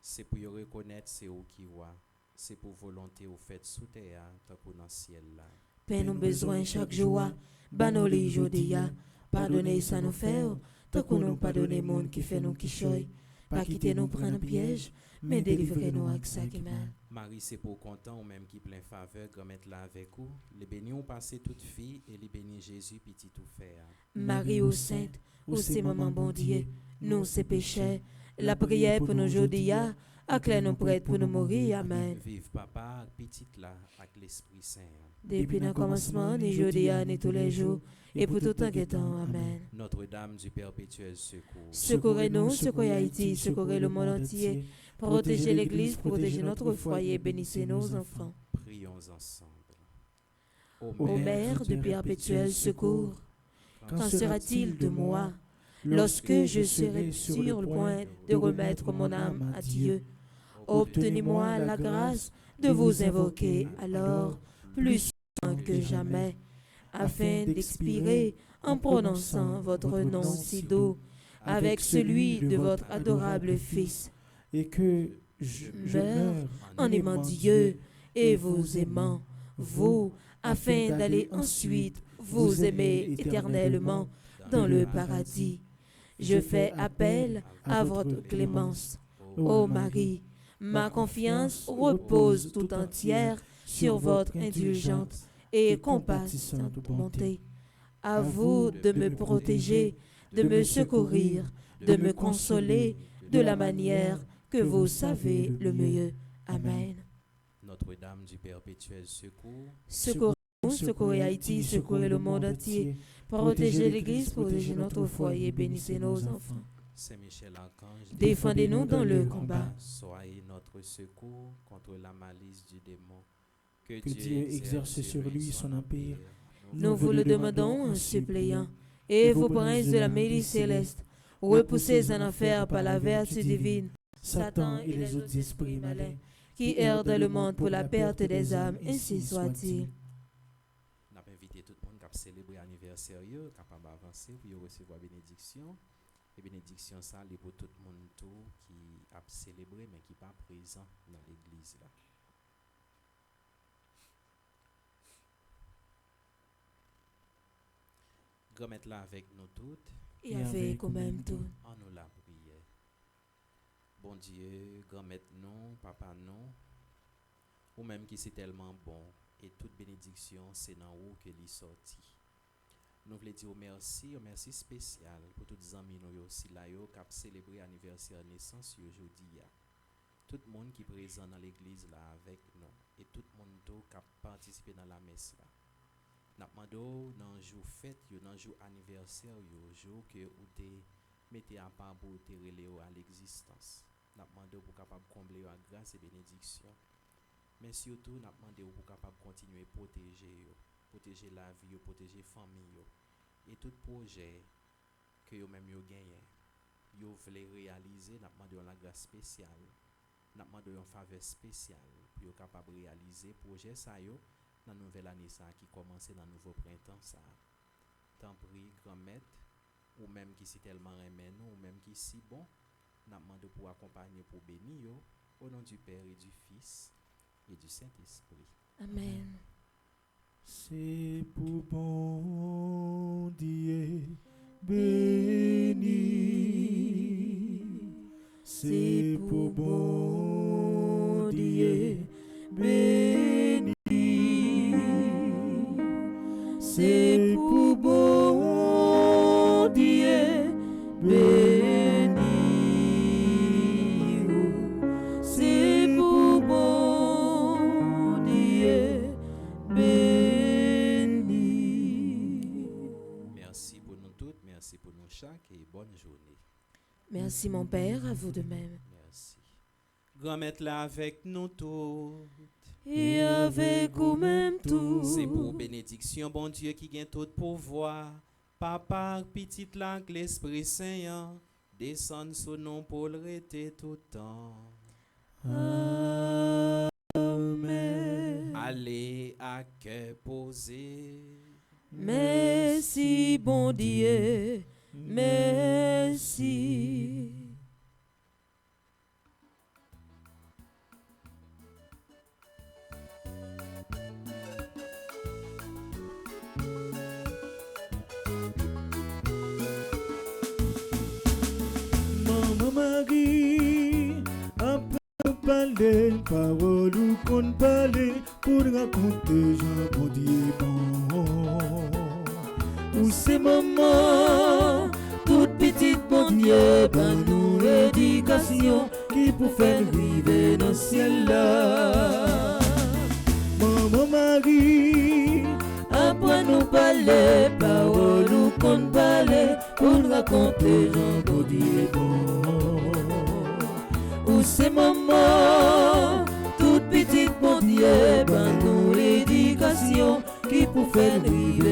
c'est pour y reconnaître c'est où qui voit, c'est pour volonté au fait sous terre tant que dans le ciel là. Père nous besoin chaque jour, banoli jodia, pardonnez ça nous faire, tant que nous pardonnez monde qui fait nous qui choy, pas quitter nous prendre piège, mais délivrez-nous avec ça qui mal. Marie, c'est pour content ou même qui plein faveur, grand-mère là avec vous. Les bénis ont passé toute fille et les bénis Jésus, petit tout faire. Marie ô sainte, ô c'est maman bon Dieu, nous c'est péchés, la prière pour nous aujourd'hui, acclare nous prêts pour nous mourir. Amen. Vive papa, petite là, avec l'Esprit Saint. Depuis le commencement, ni aujourd'hui, ni tous les jours, et pour tout temps que temps. Amen. Notre-Dame du perpétuel secours. Secourez-nous, secourez Haïti, secourez le monde entier. Protégez l'Église, protégez notre foyer, bénissez nos enfants. Prions ensemble. Ô Mère du perpétuel secours, qu'en sera-t-il de moi lorsque je serai sur le point de remettre mon âme à Dieu? Obtenez-moi la grâce de vous invoquer alors plus souvent que jamais, afin d'expirer en prononçant votre nom si doux avec celui de votre adorable Fils, Et que je meure meure en aimant Dieu et vous aimant, vous, afin d'aller ensuite vous aimer éternellement dans le paradis. Je fais appel à votre clémence. Ô Marie, ma confiance repose tout entière sur votre indulgente et compassante bonté. À vous de me protéger, de me secourir, de me consoler de la manière que vous savez le mieux. Amen. Notre-Dame du perpétuel secours. Secourez-nous, secourez Haïti, secourez le monde entier. Protégez l'Église, protégez notre foyer, bénissez nos enfants. Saint-Michel-Archange, Défendez-nous dans le combat. Soyez notre secours contre la malice du démon. que Dieu exerce sur lui son empire. Nous vous le demandons en suppliant. Et vous, princes de la milice céleste, repoussez en enfer par la vertu divine Satan et les autres esprits malins qui errent dans le monde pour la perte des âmes, ainsi soit-il. Nous avons invité tout le monde qui a célébré l'anniversaire, capable d'avancer pour recevoir la bénédiction. Et bénédiction, ça, c'est pour tout le monde tout qui a célébré mais qui n'est pas présent dans l'église. Là. Remettre là avec nous toutes. Et avec nous-mêmes tout. En nous la prière. Bon Dieu, grand-mère non, papa non, ou même qui c'est tellement bon, et toute bénédiction, c'est dans où que l'y sorti. Nous voulons dire merci, un merci spécial pour tous les amis nous aussi là qui ont célébré l'anniversaire de naissance aujourd'hui. Tout le monde qui est présent dans l'église là avec nous, et tout le monde qui a participé dans la messe là. N'a demandé dans jour fête, dans jour anniversaire, jour que ou te mettez à part pour te relayer à l'existence. N'a demandé pour capable combler à grâce et bénédiction. Mais surtout n'a demandé pour capable continuer protéger la vie, protéger famille et tout projet que yo même yo gagné. Yo voulez réaliser, n'a demandé la grâce spéciale. N'a demandé une faveur spéciale pour yo capable réaliser projet ça yo dans nouvelle année ça qui commence dans nouveau printemps ça. Tant pris grand maître ou même qui si tellement aimé nous ou même qui si bon n'a demandé pour accompagner pour bénir yo au nom du Père et du Fils et du Saint-Esprit. Amen. C'est pour bon Dieu béni. C'est pour bon Dieu béni. C'est pour bon Dieu béni. C'est pour bon Dieu béni. Merci pour nous toutes, merci pour nous chaque et bonne journée. Merci mon Père, à vous de même. Merci. Grand maître là avec nous tous. Et avec vous-même tout. C'est pour bénédiction, bon Dieu qui gagne tout pouvoir. Papa, petite langue, l'Esprit Saint, descend sur nous pour le rester tout le temps. Amen. Allez à cœur posé. Merci bon Dieu, merci. Maman Marie, après parler, parole ou qu'on parle, pour raconter Jean bon Dieu bon. Où c'est maman, toute petite bon Dieu, ben nous éducation, qui pour faire vivre dans le ciel là. Maman Marie, Après nous parler, parole ou qu'on parle, pour raconter Jean bon Dieu bon. Où c'est maman, toute petite bon Dieu, ben nous éducation, qui pour faire vivre